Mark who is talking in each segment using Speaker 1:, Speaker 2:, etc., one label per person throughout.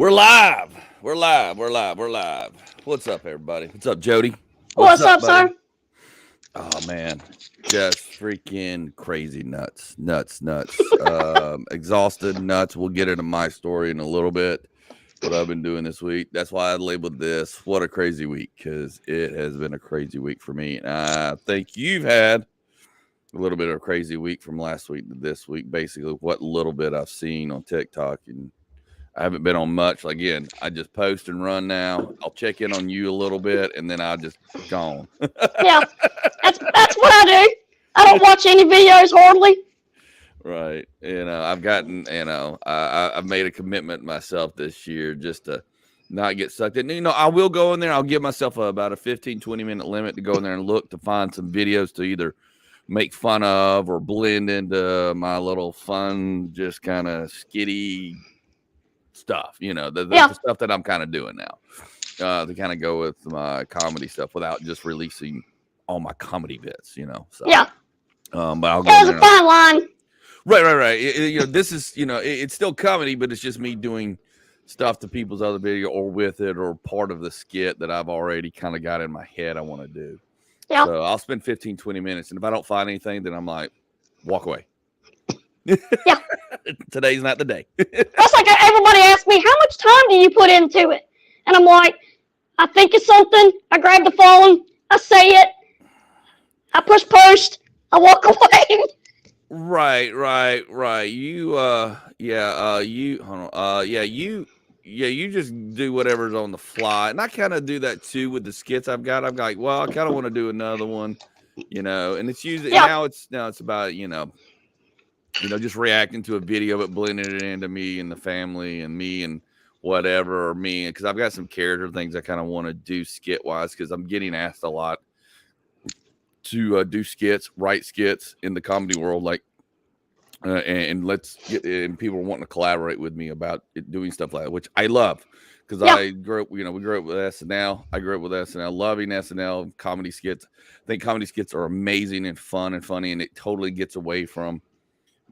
Speaker 1: We're live. We're live. We're live. We're live. What's up, everybody? What's up, Jody? What's
Speaker 2: What's
Speaker 1: up,
Speaker 2: up,
Speaker 1: buddy?
Speaker 2: sir?
Speaker 1: Oh man, just freaking crazy nuts, nuts, nuts. Exhausted nuts. We'll get into my story in a little bit. What I've been doing this week. That's why I labeled this "What a Crazy Week" because it has been a crazy week for me. I think you've had a little bit of a crazy week from last week to this week. Basically, what little bit I've seen on TikTok, and I haven't been on much. Again, I just post and run now. I'll check in on you a little bit, and then I'll just gone.
Speaker 2: Yeah, that's what I do. I don't watch any videos hardly.
Speaker 1: Right. I've gotten, I've made a commitment myself this year just to not get sucked in. I will go in there. I'll give myself about a 15, 20-minute limit to go in there and look to find some videos to either make fun of or blend into my little fun, just kind of skitty stuff, the stuff that I'm kind of doing now, to kind of go with my comedy stuff without just releasing all my comedy bits, so.
Speaker 2: Yeah.
Speaker 1: But I'll go
Speaker 2: There's
Speaker 1: there
Speaker 2: a fine line.
Speaker 1: Right. This is, it's still comedy, but it's just me doing stuff to people's other video or with it or part of the skit that I've already kind of got in my head I want to do.
Speaker 2: Yeah.
Speaker 1: So I'll spend 15, 20 minutes. And if I don't find anything, then I'm like, walk away.
Speaker 2: Yeah.
Speaker 1: Today's not the day.
Speaker 2: That's like everybody asks me, how much time do you put into it? And I'm like, I think of something, I grab the phone, I say it, I push post, I walk away.
Speaker 1: Right. You, hold on. You just do whatever's on the fly. And I kind of do that too with the skits I've got. I'm like, well, I kind of want to do another one, and it's usually, now it's about, just reacting to a video, but blending it into me and the family and me and whatever, or me. Because I've got some character things I kind of want to do skit wise, because I'm getting asked a lot to do skits, write skits in the comedy world, like, and and people are wanting to collaborate with me about doing stuff like that, which I love, because I grew up, we grew up with SNL. I grew up with SNL, loving SNL comedy skits. I think comedy skits are amazing and fun and funny, and it totally gets away from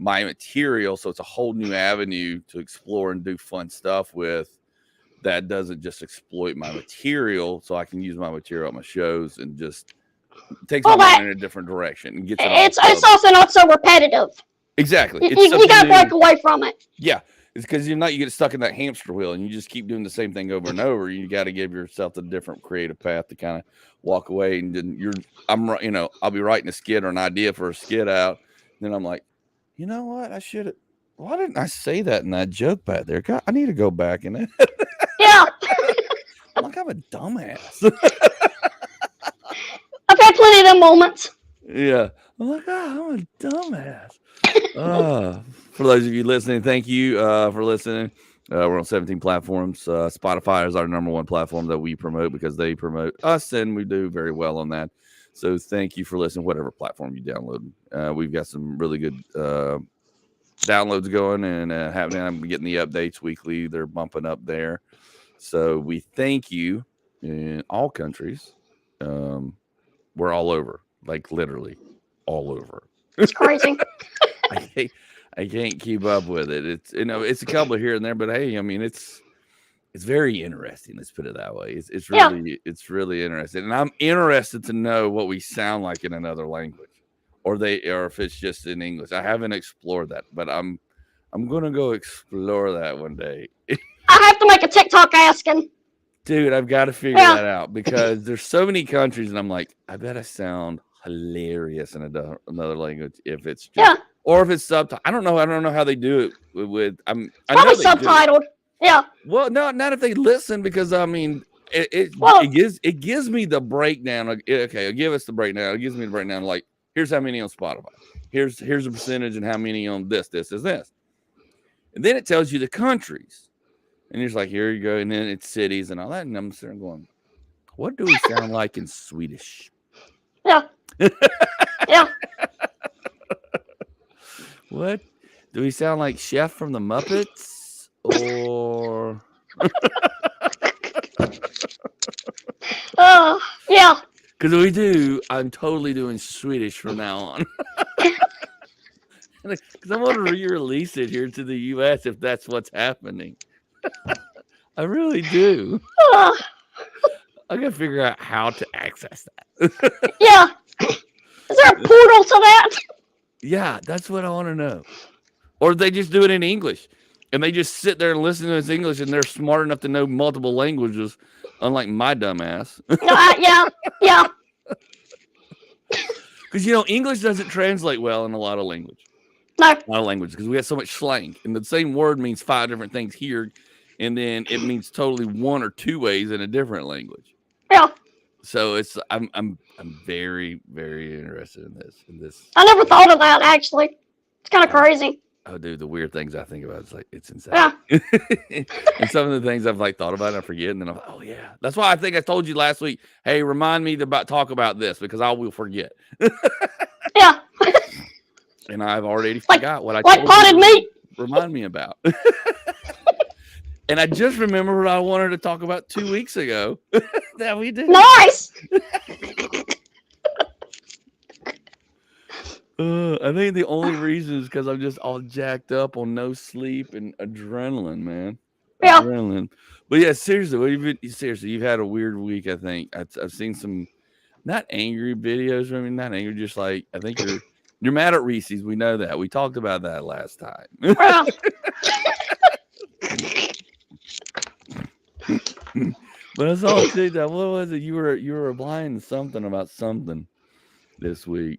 Speaker 1: my material, so it's a whole new avenue to explore and do fun stuff with that doesn't just exploit my material, so I can use my material on my shows and just takes my mind in a different direction and gets it all.
Speaker 2: It's also not so repetitive.
Speaker 1: Exactly.
Speaker 2: You gotta break away from it.
Speaker 1: Yeah. It's because you get stuck in that hamster wheel and you just keep doing the same thing over and over. You got to give yourself a different creative path to kind of walk away. And then I'll be writing a skit or an idea for a skit out. And then I'm like, you know what? Why didn't I say that in that joke back there? God, I need to go back in it.
Speaker 2: Yeah.
Speaker 1: I'm like, I'm a dumbass.
Speaker 2: I've had plenty of them moments.
Speaker 1: Yeah. I'm like, I'm a dumbass. For those of you listening, thank you for listening. We're on 17 platforms. Spotify is our number one platform that we promote because they promote us, and we do very well on that. So thank you for listening, whatever platform you download. We've got some really good downloads going and happening. I'm getting the updates weekly. They're bumping up there. So we thank you in all countries. We're all over, like literally all over.
Speaker 2: It's crazy.
Speaker 1: I can't keep up with it. It's it's a couple here and there, but hey, I mean it's very interesting. Let's put it that way. It's really interesting, and I'm interested to know what we sound like in another language, or if it's just in English. I haven't explored that, but I'm gonna go explore that one day.
Speaker 2: I have to make a TikTok asking.
Speaker 1: Dude, I've got to figure that out because there's so many countries, and I'm like, I bet I sound hilarious in another language if it's just, or if it's subtitled. I don't know how they do it with. I know
Speaker 2: subtitled. Yeah.
Speaker 1: Well, no, not if they listen, because I mean, it gives me the breakdown. Okay, give us the breakdown. It gives me the breakdown. Like, here's how many on Spotify. Here's a percentage and how many on this, and then it tells you the countries. And you're just like, here you go. And then it's cities and all that. And I'm sitting there going, what do we sound like in Swedish?
Speaker 2: Yeah. Yeah.
Speaker 1: What? Do we sound like Chef from the Muppets? Or...
Speaker 2: Yeah.
Speaker 1: Because if we do, I'm totally doing Swedish from now on. Because I want to re-release it here to the U.S. if that's what's happening. I really do.
Speaker 2: Uh,
Speaker 1: I gotta figure out how to access that.
Speaker 2: yeah. Is there a portal to that?
Speaker 1: Yeah, that's what I want to know. Or they just do it in English, and they just sit there and listen to this English, and they're smart enough to know multiple languages, unlike my dumbass.
Speaker 2: No, yeah.
Speaker 1: Because English doesn't translate well in a lot of language.
Speaker 2: No.
Speaker 1: A lot of languages, because we have so much slang, and the same word means 5 different things here, and then it means totally 1 or 2 ways in a different language.
Speaker 2: Yeah.
Speaker 1: So I'm very, very interested in this.
Speaker 2: I never thought of that, actually. It's kind of crazy.
Speaker 1: Oh, dude, the weird things I think about, it's insane.
Speaker 2: Yeah.
Speaker 1: And some of the things I've thought about, I forget, and then I'm like, oh yeah. That's why I think I told you last week, hey, remind me to talk about this, because I will forget.
Speaker 2: Yeah.
Speaker 1: And I've already forgot what I
Speaker 2: like
Speaker 1: told
Speaker 2: potted
Speaker 1: you
Speaker 2: meat.
Speaker 1: Remind me about. And I just remember what I wanted to talk about 2 weeks ago that we did.
Speaker 2: Nice.
Speaker 1: I think the only reason is because I'm just all jacked up on no sleep and adrenaline, man.
Speaker 2: Yeah.
Speaker 1: Adrenaline. But yeah, seriously, you've had a weird week. I think I've seen some not angry videos. I mean, not angry, just like I think you're mad at Reese's. We know that. We talked about that last time.
Speaker 2: Well,
Speaker 1: But I saw that. What was it? You were replying to something about something this week.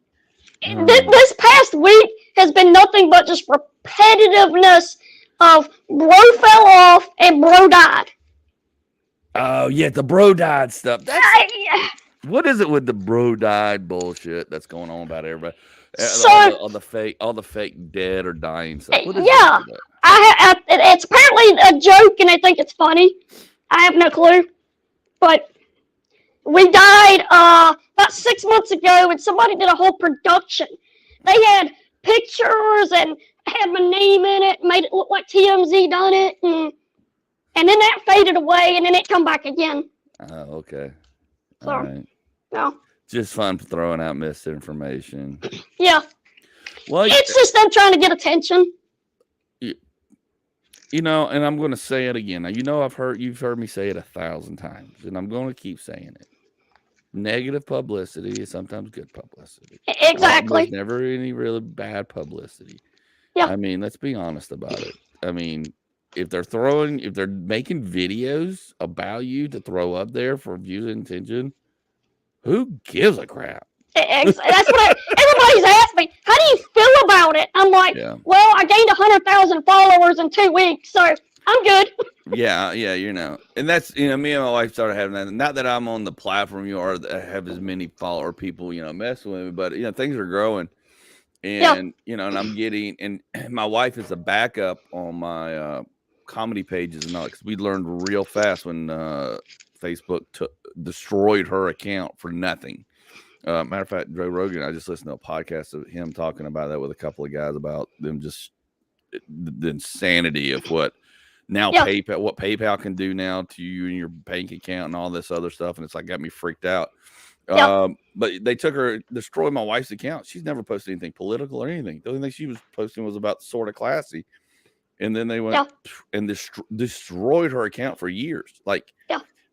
Speaker 2: this past week has been nothing but just repetitiveness of bro fell off and bro died.
Speaker 1: Oh yeah, the bro died stuff. What is it with the bro died bullshit that's going on about everybody?
Speaker 2: So
Speaker 1: all the fake dead or dying stuff. What is
Speaker 2: yeah, it's apparently a joke, and I think it's funny. I have no clue, but we died about 6 months ago, and somebody did a whole production. They had pictures and had my name in it, made it look like TMZ done it, and then that faded away, and then it come back again.
Speaker 1: Oh, okay.
Speaker 2: So,
Speaker 1: all right.
Speaker 2: No.
Speaker 1: Just fun throwing out misinformation.
Speaker 2: Yeah.
Speaker 1: Well,
Speaker 2: it's just them trying to get attention.
Speaker 1: And I'm going to say it again. Now, you've heard me say it 1,000 times, and I'm going to keep saying it. Negative publicity is sometimes good publicity.
Speaker 2: Exactly.
Speaker 1: There's never any really bad publicity.
Speaker 2: Yeah.
Speaker 1: I mean, let's be honest about it. I mean, if they're making videos about you to throw up there for views and attention, who gives a crap?
Speaker 2: That's what everybody's asked me. How do you feel about it? I'm like, well, I gained 100,000 followers in 2 weeks, so I'm good.
Speaker 1: Yeah, and that's me and my wife started having that. Not that I'm on the platform or have as many follower people messing with me, but things are growing, and and I'm getting, and my wife is a backup on my comedy pages and all, because we learned real fast when Facebook destroyed her account for nothing. Matter of fact, Joe Rogan, I just listened to a podcast of him talking about that with a couple of guys about them, just the insanity of what PayPal can do now to you and your bank account and all this other stuff. And it's like got me freaked out. But they destroyed my wife's account. She's never posted anything political or anything. The only thing she was posting was about Sort of Classy. And then they went and destroyed her account for years. Like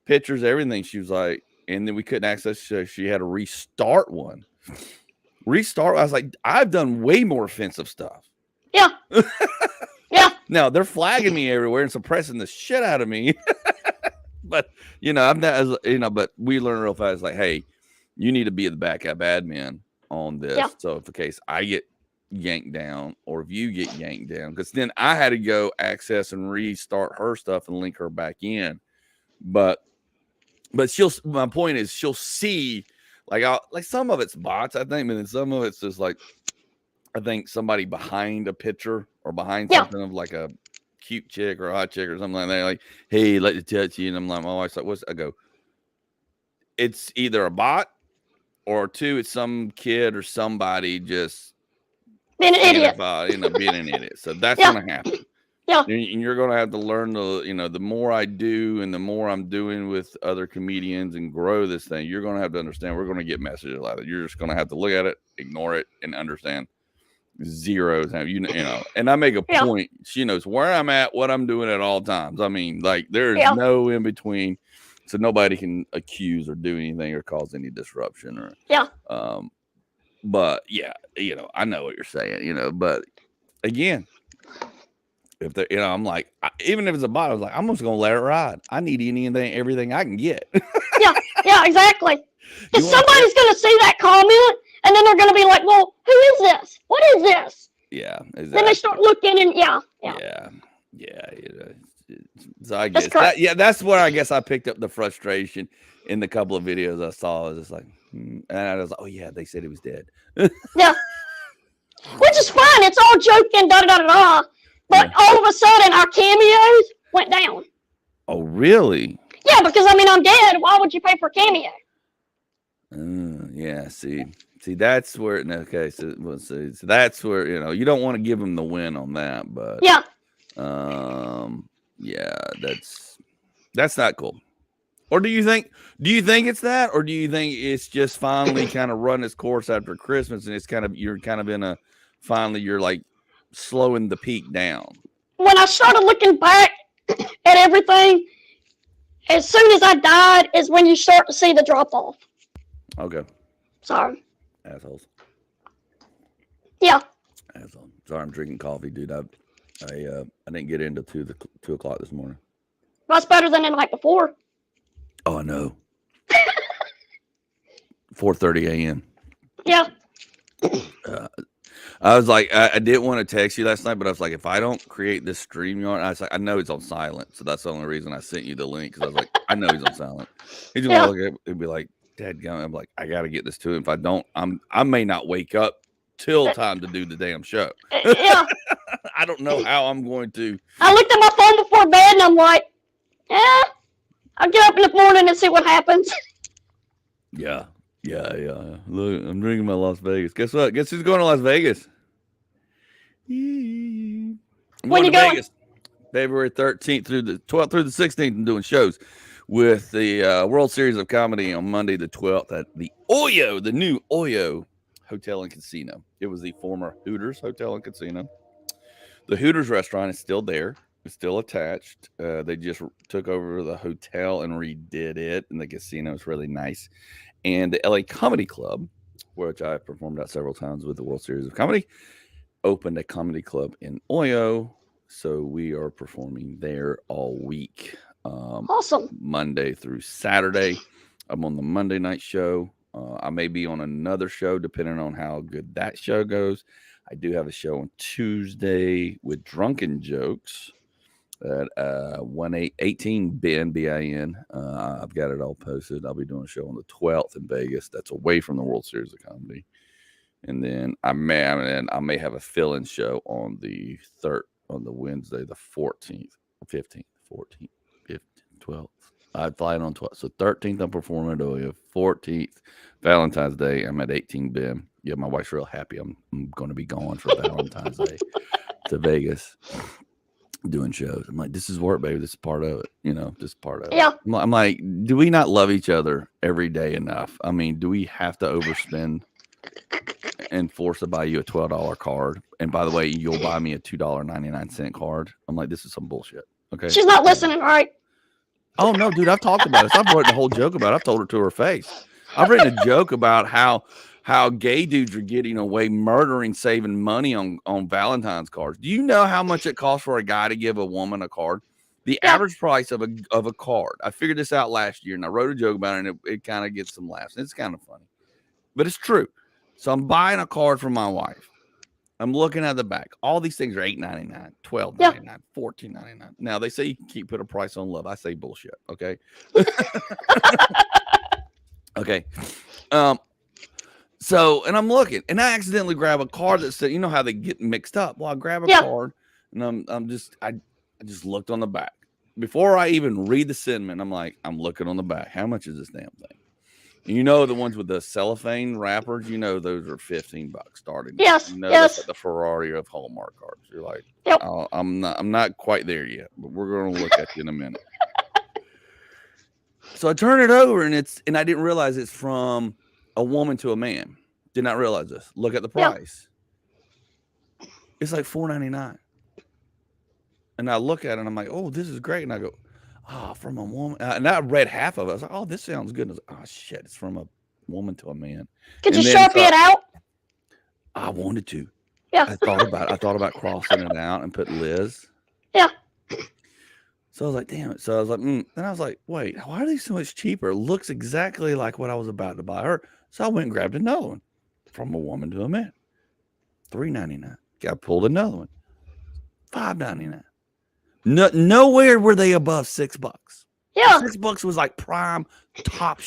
Speaker 1: pictures, everything. She was like, and then we couldn't access. So she had to restart one. I was like, I've done way more offensive stuff.
Speaker 2: Yeah. Yeah.
Speaker 1: Now they're flagging me everywhere and suppressing the shit out of me. But I'm not as but we learn real fast, like, hey, you need to be the backup admin on this. Yeah. So if in case I get yanked down or if you get yanked down, because then I had to go access and restart her stuff and link her back in. But my point is she'll see like some of it's bots, I think, but then some of it's just like, I think somebody behind a picture or behind something of like a cute chick or a hot chick or something like that. Like, hey, let me touch you. And I'm like, my wife's like, I go, it's either a bot or two, it's some kid or somebody just
Speaker 2: being an idiot.
Speaker 1: Being an idiot. So that's going to happen.
Speaker 2: Yeah.
Speaker 1: And you're going to have to learn the more I do and the more I'm doing with other comedians and grow this thing, you're going to have to understand we're going to get messages like that. You're just going to have to look at it, ignore it, and understand. zero time. You know, and I make a
Speaker 2: Yeah.
Speaker 1: point. She knows where I'm at, what I'm doing at all times. I mean, like there's
Speaker 2: Yeah.
Speaker 1: no in between, so nobody can accuse or do anything or cause any disruption or
Speaker 2: Yeah.
Speaker 1: But yeah, you know, I know what you're saying. You know, but again, if they're, you know, I'm like, even if it's a bot, I was like, I'm just gonna let it ride. I need anything, everything I can get.
Speaker 2: Yeah. Yeah. Exactly.
Speaker 1: You
Speaker 2: Because
Speaker 1: want
Speaker 2: somebody's going to see that comment, and then they're going to be like, "Well, who is this? What is this?"
Speaker 1: Yeah,
Speaker 2: Then
Speaker 1: exactly.
Speaker 2: they start looking, and yeah.
Speaker 1: Yeah. You know, so I
Speaker 2: That's
Speaker 1: guess
Speaker 2: correct.
Speaker 1: that's where I guess I picked up the frustration in the couple of videos I saw. I was just like, and I was like, oh yeah, they said he was dead.
Speaker 2: Yeah. Which is fine. It's all joking, da da da da. But all of a sudden, our cameos went down.
Speaker 1: Oh really?
Speaker 2: Yeah, because I mean, I'm dead. Why would you pay for a cameo?
Speaker 1: Yeah. See, that's where. Okay, so that's where you don't want to give him the win on that, but
Speaker 2: Yeah.
Speaker 1: yeah, that's not cool. Or do you think it's that, or do you think it's just finally kind of run its course after Christmas, and it's you're kind of in a finally you're like slowing the peak down?
Speaker 2: When I started looking back at everything, as soon as I died is when you start to see the drop off.
Speaker 1: Okay.
Speaker 2: Sorry.
Speaker 1: Assholes.
Speaker 2: Yeah.
Speaker 1: Asshole. Sorry, I'm drinking coffee, dude. I didn't get into 2 o'clock this morning.
Speaker 2: That's better than the night before.
Speaker 1: Oh, I know. 4:30 a.m.
Speaker 2: Yeah.
Speaker 1: I was like, I didn't want to text you last night, but I was like, if I don't create this StreamYard, I was like, I know it's on silent, so that's the only reason I sent you the link, because I was like, I know he's on silent. He's gonna look at it and be like, "Dadgummit," I'm like, I gotta get this to him. If I don't, I may not wake up till time to do the damn show.
Speaker 2: Yeah.
Speaker 1: I don't know how I'm going to.
Speaker 2: I looked at my phone before bed and I'm like, I'll get up in the morning and see what happens.
Speaker 1: Yeah. Look, I'm drinking my Las Vegas. Guess what? Guess who's going to Las Vegas? I'm
Speaker 2: When you
Speaker 1: to
Speaker 2: going?
Speaker 1: Vegas, February 13th through the 12th through the 16th. I'm doing shows with the World Series of Comedy on Monday the 12th at the Oyo, the new Oyo Hotel and Casino. It was the former Hooters Hotel and Casino. The Hooters restaurant is still there. It's still attached. They just took over the hotel and redid it, and the casino is really nice. And the LA Comedy Club, which I've performed at several times with the World Series of Comedy, opened a comedy club in Oyo. So we are performing there all week.
Speaker 2: Awesome.
Speaker 1: Monday through Saturday. I'm on the Monday night show. I may be on another show depending on how good that show goes. I do have a show on Tuesday with Drunken Jokes at 18 BIN, BIN. I've got it all posted. I'll be doing a show on the 12th in Vegas. That's away from the World Series of Comedy. And then I may have a fill-in show on the Wednesday, the 14th, 15th, 14th, 15th, 12th. I fly in on 12th. So 13th, I'm performing at Oyo. 14th, Valentine's Day, I'm at 18 BIM. Yeah, my wife's real happy. I'm going to be gone for Valentine's Day to Vegas doing shows. I'm like, this is work, baby. This is part of it. This is part of it.
Speaker 2: Yeah.
Speaker 1: I'm like, do we not love each other every day enough? I mean, do we have to overspend and force to buy you a $12 card? And by the way, you'll buy me a $2.99 card. I'm like, this is some bullshit. Okay.
Speaker 2: She's not listening, right?
Speaker 1: Oh no, dude, I've talked about it. I've written a whole joke about it. I've told her to her face. I've written a joke about how gay dudes are getting away murdering, saving money on Valentine's cards. Do you know how much it costs for a guy to give a woman a card? The average price of a card. I figured this out last year, and I wrote a joke about it, and it kind of gets some laughs. It's kind of funny, but it's true. So I'm buying a card for my wife. I'm looking at the back. All these things are $8.99, $12.99, $14.99. Now they say you can put a price on love. I say bullshit. Okay. Okay. So, and I'm looking, and I accidentally grab a card that said, you know how they get mixed up. Well, I grab a card, and I just looked on the back before I even read the sentiment. I'm looking on the back. How much is this damn thing? And the ones with the cellophane wrappers, those are $15 starting.
Speaker 2: Yes.
Speaker 1: That's like the Ferrari of Hallmark cards. You're like,
Speaker 2: yep.
Speaker 1: Oh, I'm not quite there yet, but we're going to look at you in a minute. So I turn it over, and I didn't realize it's from a woman to a man. Did not realize this. Look at the price. It's like $4.99. And I look at it and I'm like, oh, this is great. And I go, from a woman. And I read half of it. I was like, oh, this sounds good. And I was like, oh, shit, it's from a woman to a man.
Speaker 2: Could
Speaker 1: and
Speaker 2: you Sharpie it out?
Speaker 1: I wanted to.
Speaker 2: Yeah.
Speaker 1: I thought about crossing it out and put Liz.
Speaker 2: Yeah.
Speaker 1: So I was like, damn it. So I was like, Then I was like, wait, why are these so much cheaper? It looks exactly like what I was about to buy her. So I went and grabbed another one from a woman to a man. $3.99. I pulled another one. $5.99. Nowhere were they above $6.
Speaker 2: Yeah.
Speaker 1: $6 was like prime top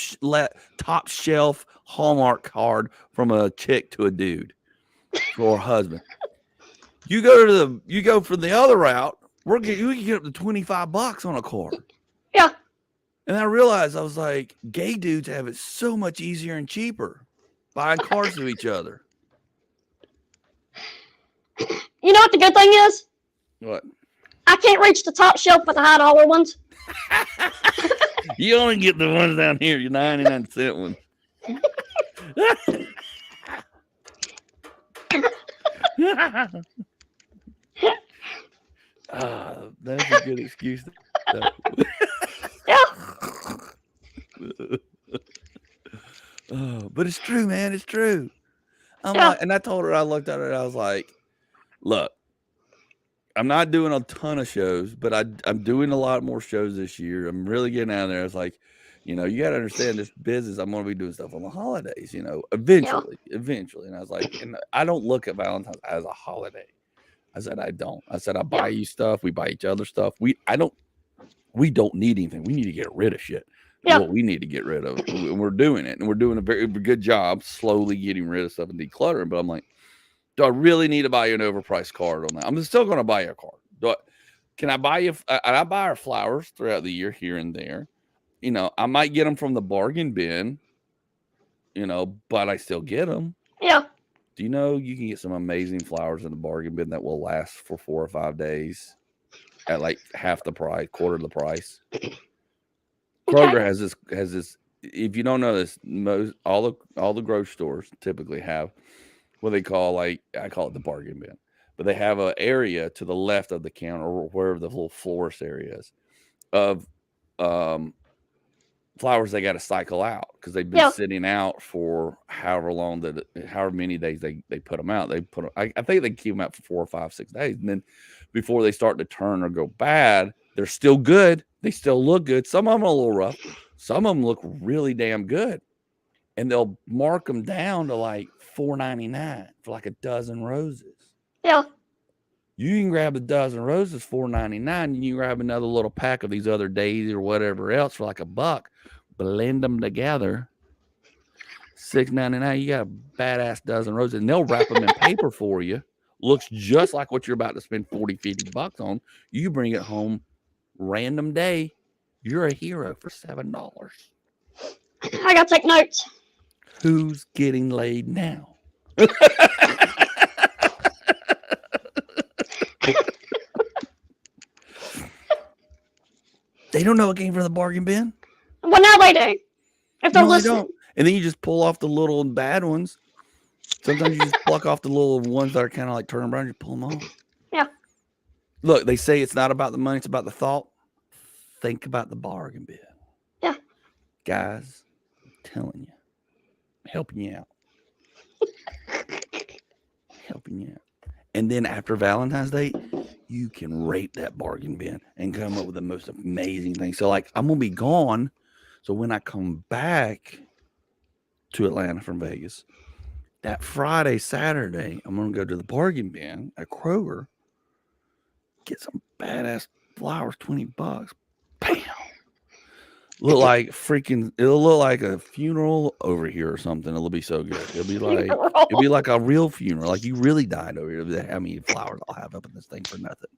Speaker 1: shelf Hallmark card from a chick to a dude or a husband. You go for the other route. You can get up to $25 on a card.
Speaker 2: Yeah.
Speaker 1: And I realized, I was like, gay dudes have it so much easier and cheaper buying cards to each other.
Speaker 2: You know what the good thing is?
Speaker 1: What?
Speaker 2: I can't reach the top shelf with the high dollar ones.
Speaker 1: You only get the ones down here, your 99-cent one. That's a good excuse.
Speaker 2: Yeah.
Speaker 1: But it's true, man. It's true.
Speaker 2: Yeah.
Speaker 1: And I told her, I looked at her and I was like, look, I'm not doing a ton of shows, but I'm doing a lot more shows this year. I'm really getting out there. It's like, you got to understand this business. I'm going to be doing stuff on the holidays, eventually. And I was like, and I don't look at Valentine's as a holiday. I said, I don't. I said, I buy you stuff. We buy each other stuff. We don't need anything. We need to get rid of shit.
Speaker 2: Yeah.
Speaker 1: What we need to get rid of. And we're doing it. And we're doing a very good job slowly getting rid of stuff and decluttering. But I'm like, do I really need to buy you an overpriced card on that? I'm still going to buy you a card. Can I buy you? And I buy her flowers throughout the year here and there. I might get them from the bargain bin, but I still get them.
Speaker 2: Yeah.
Speaker 1: Do you know you can get some amazing flowers in the bargain bin that will last for 4 or 5 days at like half the price, quarter of the price? Kroger has this. If you don't know this, all the grocery stores typically have what they call, I call it the bargain bin, but they have an area to the left of the counter or wherever the little florist area is of flowers they got to cycle out because they've been sitting out for however many days they put them out. I think they keep them out for 4 or 5, 6 days, and then before they start to turn or go bad, they're still good. They still look good. Some of them are a little rough. Some of them look really damn good, and they'll mark them down to like $4.99 for like a dozen roses. Yeah. You can grab a dozen roses $4.99, and you grab another little pack of these other daisies or whatever else for like $1. Blend them together, $6.99. You got a badass dozen roses, and they'll wrap them in paper for you. Looks just like what you're about to spend $40-$50 on. You bring it home, random day. You're a hero for $7.
Speaker 2: I gotta take notes.
Speaker 1: Who's getting laid now? They don't know it came from the bargain bin.
Speaker 2: Well, now they do. If they're listening.
Speaker 1: They don't. And then you just pull off the little bad ones. Sometimes you just pluck off the little ones that are kind of like turning brown. You pull them off. Yeah. Look, they say it's not about the money. It's about the thought. Think about the bargain bin. Yeah. Guys, I'm telling you. I'm helping you out. Helping you out. And then after Valentine's Day, you can rape that bargain bin and come up with the most amazing things. So, like, I'm going to be gone. So when I come back to Atlanta from Vegas, that Friday, Saturday, I'm going to go to the bargain bin at Kroger, get some badass flowers, $20. Bam. It'll look like a funeral over here or something. It'll be so good. It'll be like a real funeral. Like you really died over here. How many flowers I'll have up in this thing for nothing.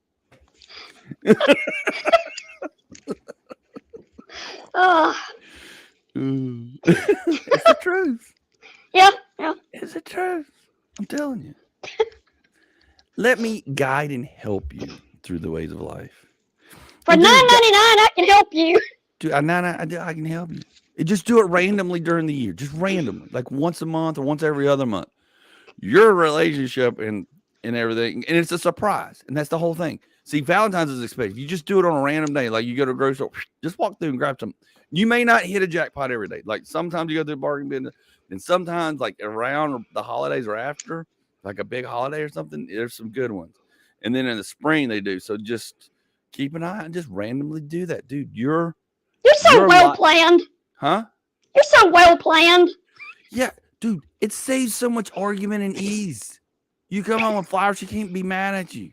Speaker 1: It's the truth. Yeah. It's the truth. I'm telling you. Let me guide and help you through the ways of life.
Speaker 2: For $9.99, I can help you.
Speaker 1: Dude, I can help you. Just do it randomly during the year. Just randomly. Like once a month or once every other month. Your relationship and and everything, and it's a surprise, and that's the whole thing. See, Valentine's is expensive. You just do it on a random day, like you go to a grocery store, just walk through and grab some. You may not hit a jackpot every day. Like sometimes you go through the bargain bin, and sometimes like around the holidays or after, like a big holiday or something, there's some good ones. And then in the spring they do. So just keep an eye and just randomly do that, dude. You're
Speaker 2: so well planned.
Speaker 1: Huh?
Speaker 2: You're so well planned.
Speaker 1: Yeah, dude, it saves so much argument and ease. You come home with flowers, she can't be mad at you.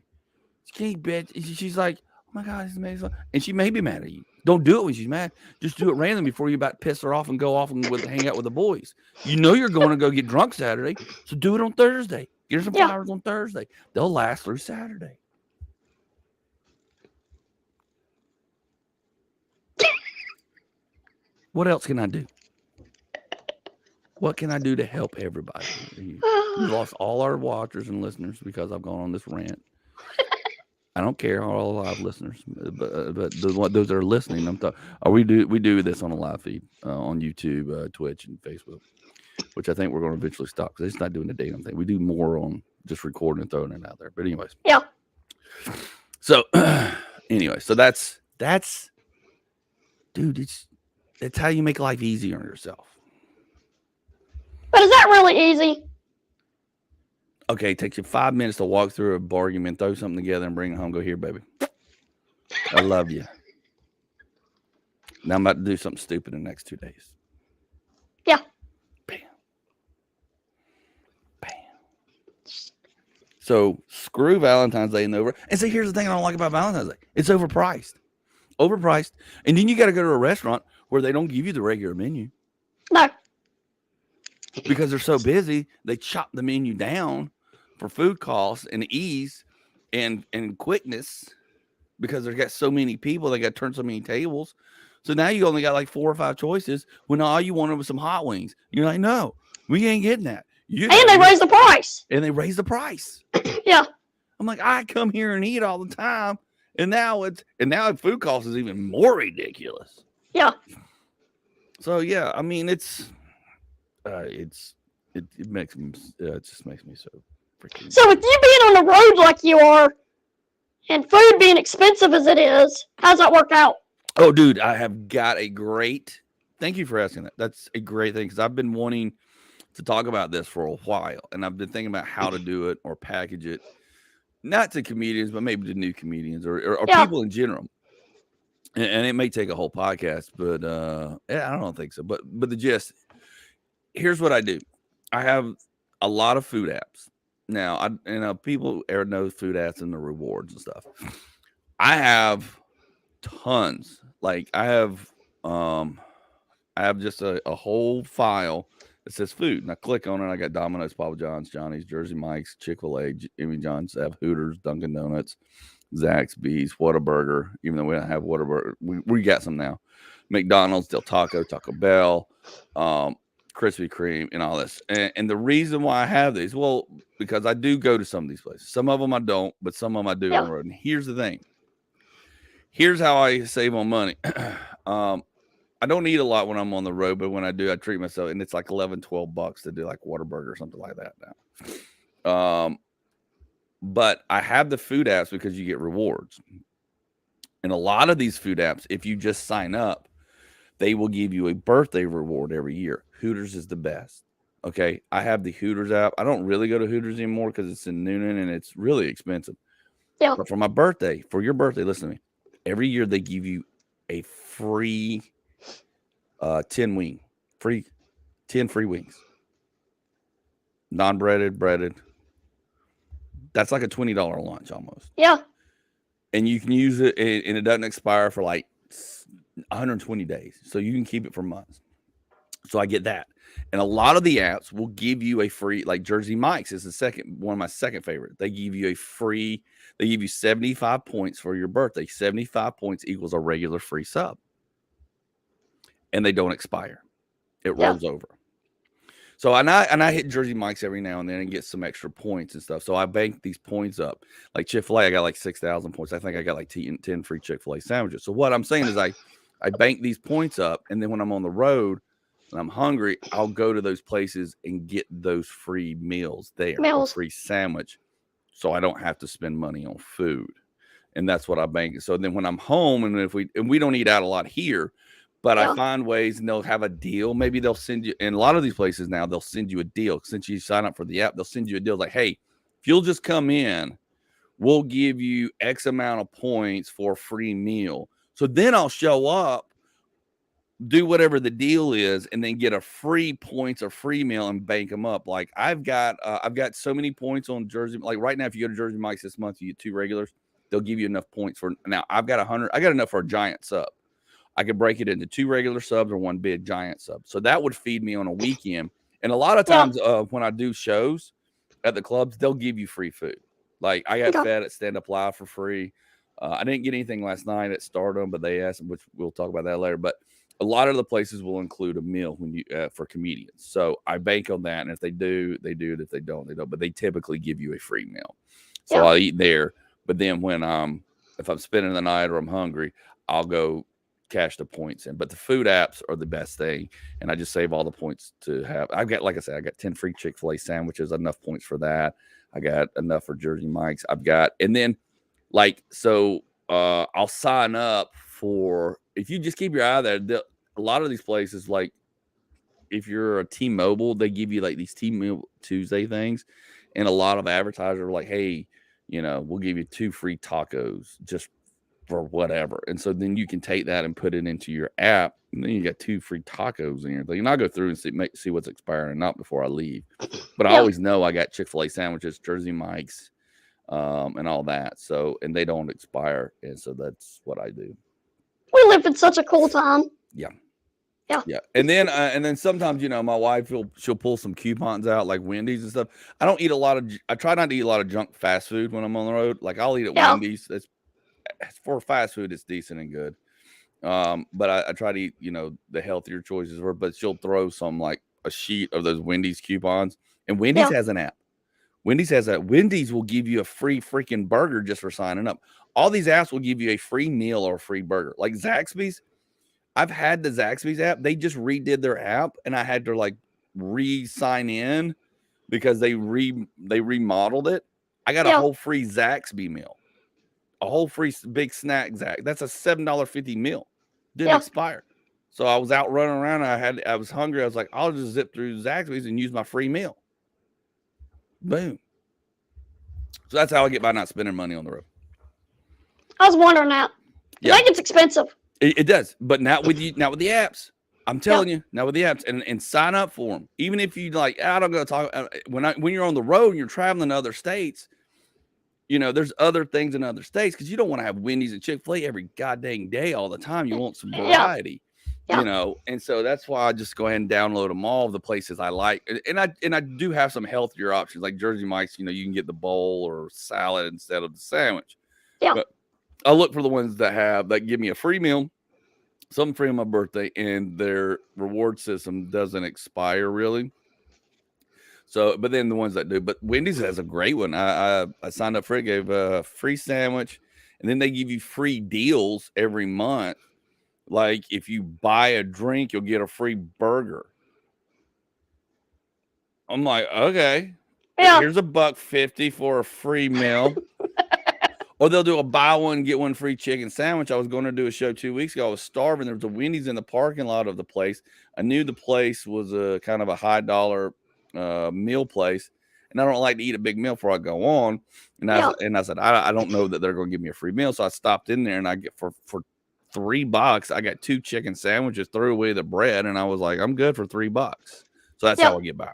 Speaker 1: She can't bitch. She's like, oh my God, it's amazing. And she may be mad at you. Don't do it when she's mad. Just do it randomly before you about to piss her off and go off and hang out with the boys. You know you're going to go get drunk Saturday, so do it on Thursday. Get her some flowers on Thursday. They'll last through Saturday. What else can I do? What can I do to help everybody? We lost all our watchers and listeners because I've gone on this rant. I don't care all the live listeners, but those that are listening, we do this on a live feed on YouTube, Twitch, and Facebook, which I think we're going to eventually stop because it's not doing the dating thing. We do more on just recording and throwing it out there. But anyways,
Speaker 2: yeah.
Speaker 1: So anyway, so that's dude. It's how you make life easier on yourself.
Speaker 2: But is that really easy?
Speaker 1: Okay, it takes you 5 minutes to walk through a bargain bin, throw something together, and bring it home. Go, here, baby. I love you. Now I'm about to do something stupid in the next 2 days.
Speaker 2: Yeah.
Speaker 1: Bam. Bam. So screw Valentine's Day and over. And see, here's the thing I don't like about Valentine's Day. It's overpriced. Overpriced. And then you got to go to a restaurant where they don't give you the regular menu.
Speaker 2: No.
Speaker 1: Because they're so busy, they chop the menu down for food costs and ease and quickness because they've got so many people. They got to turn so many tables. So now you only got like 4 or 5 choices when all you wanted was some hot wings. You're like, no, we ain't getting that.
Speaker 2: And they raised the price.
Speaker 1: And they raised the price.
Speaker 2: Yeah.
Speaker 1: I'm like, I come here and eat all the time. And now food cost is even more ridiculous.
Speaker 2: Yeah.
Speaker 1: So yeah, I mean it makes me it just makes me so freaking. So
Speaker 2: with you being on the road like you are, and food being expensive as it is, how's that work out?
Speaker 1: Oh, dude, I have got a great. Thank you for asking that. That's a great thing because I've been wanting to talk about this for a while, and I've been thinking about how to do it or package it, not to comedians, but maybe to new comedians or people in general. And it may take a whole podcast, but I don't think so. But the gist. Here's what I do. I have a lot of food apps. Now, people know food apps and the rewards and stuff. I have tons. Like I have just a whole file that says food. And I click on it. I got Domino's, Papa John's, Johnny's, Jersey Mike's, Chick-fil-A, Jimmy John's. I have Hooters, Dunkin' Donuts, Zaxby's, Whataburger. Even though we don't have Whataburger, we got some now. McDonald's, Del Taco, Taco Bell, Krispy Kreme, and all this. And the reason why I have these, well, because I do go to some of these places. Some of them I don't, but some of them I do on the road. And here's the thing. Here's how I save on money. I don't eat a lot when I'm on the road, but when I do, I treat myself. And it's like $11-12 to do like Whataburger or something like that now. But I have the food apps because you get rewards. And a lot of these food apps, if you just sign up, they will give you a birthday reward every year. Hooters is the best. Okay. I have the Hooters app. I don't really go to Hooters anymore because it's in Noonan and it's really expensive.
Speaker 2: Yeah.
Speaker 1: But for your birthday, listen to me. Every year they give you a free 10 free wings. Non-breaded, breaded. That's like a $20 lunch almost.
Speaker 2: Yeah.
Speaker 1: And you can use it and it doesn't expire for like 120 days. So you can keep it for months. So I get that. And a lot of the apps will give you a free, like Jersey Mike's is one of my second favorite. They give you 75 points for your birthday. 75 points equals a regular free sub. And they don't expire. It rolls over. So I hit Jersey Mike's every now and then and get some extra points and stuff. So I bank these points up. Like Chick-fil-A, I got like 6,000 points. I think I got like 10 free Chick-fil-A sandwiches. So what I'm saying is I bank these points up, and then when I'm on the road and I'm hungry, I'll go to those places and get those free meals there.
Speaker 2: Meals.
Speaker 1: Free sandwich. so I don't have to spend money on food. And that's what I bank. So then when I'm home, and we don't eat out a lot here, but I
Speaker 2: Yeah.
Speaker 1: find ways, and they'll have a deal. Maybe they'll send you, in a lot of these places now, they'll send you a deal. Since you sign up for the app, they'll send you a deal like, hey, if you'll just come in, we'll give you X amount of points for a free meal. So then I'll show up, do whatever the deal is, and then get a free points or free meal and bank them up. Like I've got so many points on Jersey. Like right now, if you go to Jersey Mike's this month, you get 2 regulars. They'll give you enough points for, now I've got 100. I got enough for a giant sub. I could break it into 2 regular subs or 1 big giant sub. So that would feed me on a weekend. And a lot of times when I do shows at the clubs, they'll give you free food. Like I got fed at Stand Up Live for free. I didn't get anything last night at Stardom, but they asked, which we'll talk about that later. But a lot of the places will include a meal when you for comedians. So I bank on that. And if they do, they do it. If they don't, they don't. But they typically give you a free meal. So I'll eat there. But then when if I'm spending the night or I'm hungry, I'll go cash the points in. But the food apps are the best thing. And I just save all the points to have. I've got, like I said, I got 10 free Chick-fil-A sandwiches, enough points for that. I got enough for Jersey Mike's. I've got, and then like, so I'll sign up for, if you just keep your eye there, a lot of these places, like if you're a T-Mobile, they give you like these T-Mobile Tuesday things. And a lot of advertisers are like, hey, you know, we'll give you 2 free tacos just for whatever. And so then you can take that and put it into your app. And then you got 2 free tacos in your thing. And I'll go through and see what's expiring or not before I leave. But I always know I got Chick-fil-A sandwiches, Jersey Mike's, and all that. So, and they don't expire. And so that's what I do.
Speaker 2: We live in such a cool time.
Speaker 1: Yeah.
Speaker 2: Yeah.
Speaker 1: Yeah. And then sometimes, you know, my wife she'll pull some coupons out like Wendy's and stuff. I try not to eat a lot of junk fast food when I'm on the road. Like I'll eat at Wendy's. That's for fast food, it's decent and good. But I try to eat, you know, the healthier choices, but she'll throw some like a sheet of those Wendy's coupons. And Wendy's has an app. Wendy's will give you a free freaking burger just for signing up. All these apps will give you a free meal or a free burger. Like Zaxby's, I've had the Zaxby's app. They just redid their app, and I had to like re-sign in because they remodeled it. I got a whole free Zaxby meal, a whole free big snack Zax. That's a $7.50 meal. Didn't expire. So I was out running around. I was hungry. I was like, I'll just zip through Zaxby's and use my free meal. Boom. So that's how I get by not spending money on the road.
Speaker 2: I was wondering that. I think it's expensive.
Speaker 1: It does, but not with the apps. I'm telling you, now with the apps, and sign up for them. Even if you like, I don't go talk when you're on the road and you're traveling to other states. You know, there's other things in other states because you don't want to have Wendy's and Chick-fil-A every goddamn day all the time. You want some variety. You know, and so that's why I just go ahead and download them all of the places I like, and I do have some healthier options like Jersey Mike's. You know, you can get the bowl or salad instead of the sandwich.
Speaker 2: Yeah.
Speaker 1: But I look for the ones that give me a free meal, something free on my birthday, and their reward system doesn't expire really. So, but then the ones that do, but Wendy's has a great one. I signed up for it, gave a free sandwich, and then they give you free deals every month. Like if you buy a drink, you'll get a free burger. I'm like, okay, here's $1.50 for a free meal. Or they'll do a buy one, get one free chicken sandwich. I was going to do a show 2 weeks ago. I was starving. There was a Wendy's in the parking lot of the place. I knew the place was a kind of a high dollar meal place. And I don't like to eat a big meal before I go on. And I said, I don't know that they're going to give me a free meal. So I stopped in there and I get for $3, I got 2 chicken sandwiches, threw away the bread. And I was like, I'm good for $3. So that's how I get by.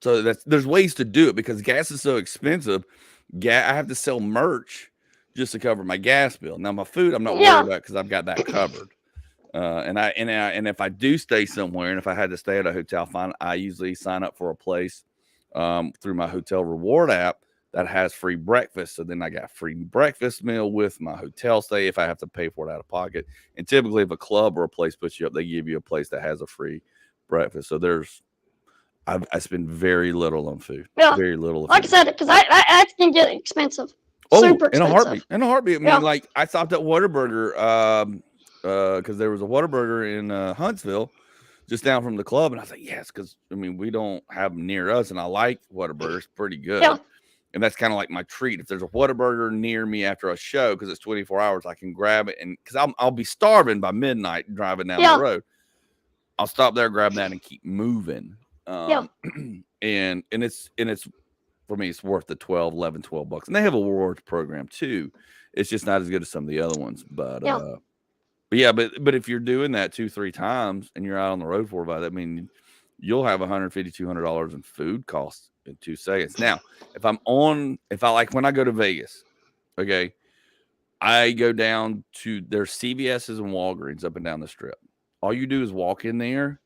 Speaker 1: So there's ways to do it because gas is so expensive. I have to sell merch just to cover my gas bill. Now my food, I'm not worried about because I've got that covered. And if I do stay somewhere, and if I had to stay at a hotel, I usually sign up for a place through my hotel reward app that has free breakfast. So then I got free breakfast meal with my hotel stay if I have to pay for it out of pocket. And typically, if a club or a place puts you up, they give you a place that has a free breakfast. So I spend very little on food.
Speaker 2: Yeah.
Speaker 1: Very little.
Speaker 2: Like I said, because I can get expensive. Super expensive.
Speaker 1: In a heartbeat. I mean, like I stopped at Whataburger because there was a Whataburger in Huntsville just down from the club. And I was like, yes, because I mean, we don't have them near us, and I like Whataburger. It's pretty good.
Speaker 2: Yeah.
Speaker 1: And that's kind of like my treat. If there's a Whataburger near me after a show, because it's 24 hours, I can grab it. And because I'll be starving by midnight driving down the road. I'll stop there, grab that, and keep moving. And it's for me, it's worth the $12 and they have a rewards program too. It's just not as good as some of the other ones, but but if you're doing that 2-3 times and you're out on the road for about that, I mean, you'll have $150-$200 in food costs in 2 seconds. Now, if I like when I go to Vegas, okay, I go down to there's CVS's and Walgreens up and down the strip. All you do is walk in there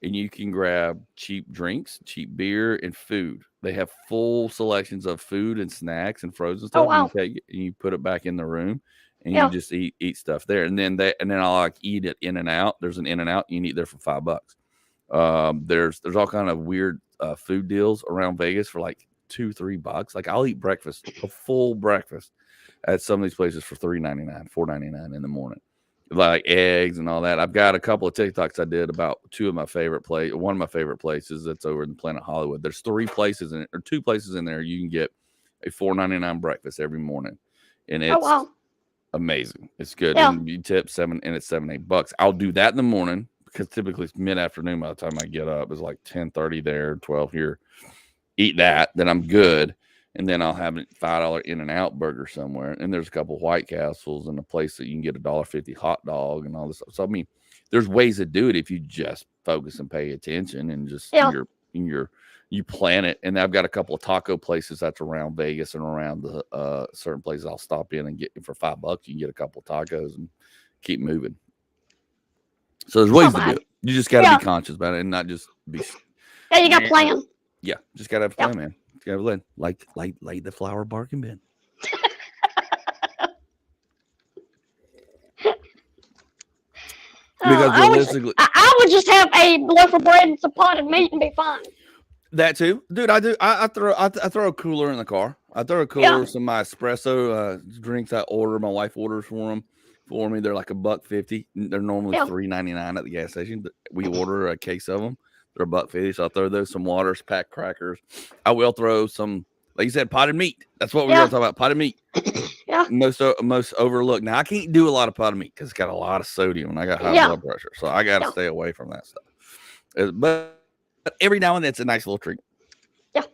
Speaker 1: and you can grab cheap drinks, cheap beer, and food. They have full selections of food and snacks and frozen stuff.
Speaker 2: Oh, wow.
Speaker 1: You take it and you put it back in the room and you just eat stuff there. And then I like eat it In-N-Out. There's an In-N-Out you can eat there for $5. There's all kind of weird food deals around Vegas for like $2-3. Like I'll eat breakfast, a full breakfast at some of these places for $3.99, $4.99 in the morning. Like eggs and all that. I've got a couple of TikToks I did about one of my favorite places that's over in Planet Hollywood. There's 2 places in there you can get a $4.99 breakfast every morning. And it's amazing. It's good.
Speaker 2: Yeah.
Speaker 1: And you tip it's $7-8. I'll do that in the morning because typically it's mid-afternoon by the time I get up. It's like 10:30 there, 12 here. Eat that, then I'm good. And then I'll have a $5 In-N-Out burger somewhere. And there's a couple of White Castles and a place that you can get a $1.50 hot dog and all this stuff. So, I mean, there's ways to do it if you just focus and pay attention and just you plan it. And I've got a couple of taco places that's around Vegas and around the certain places I'll stop in and get for $5. You can get a couple of tacos and keep moving. So there's ways to do it. You just got to be conscious about it and not just be.
Speaker 2: Yeah, you got to plan.
Speaker 1: Yeah, just got to have a plan, man. Like the flower barking bin. Because realistically,
Speaker 2: I would just have a loaf of bread and some potted meat and be fine.
Speaker 1: That too, dude. I do. I throw a cooler in the car. I throw a cooler with some of my espresso drinks. I order. My wife orders for me. They're like $1.50. They're normally $3.99 at the gas station. We order a case of them. They're $1.50. So I throw those, some waters, packed crackers. I will throw some, like you said, potted meat. That's what we're going to talk about. Potted meat. Most overlooked. Now I can't do a lot of potted meat because it's got a lot of sodium and I got high blood pressure, so I got to stay away from that stuff. But every now and then it's a nice little treat. Yeah,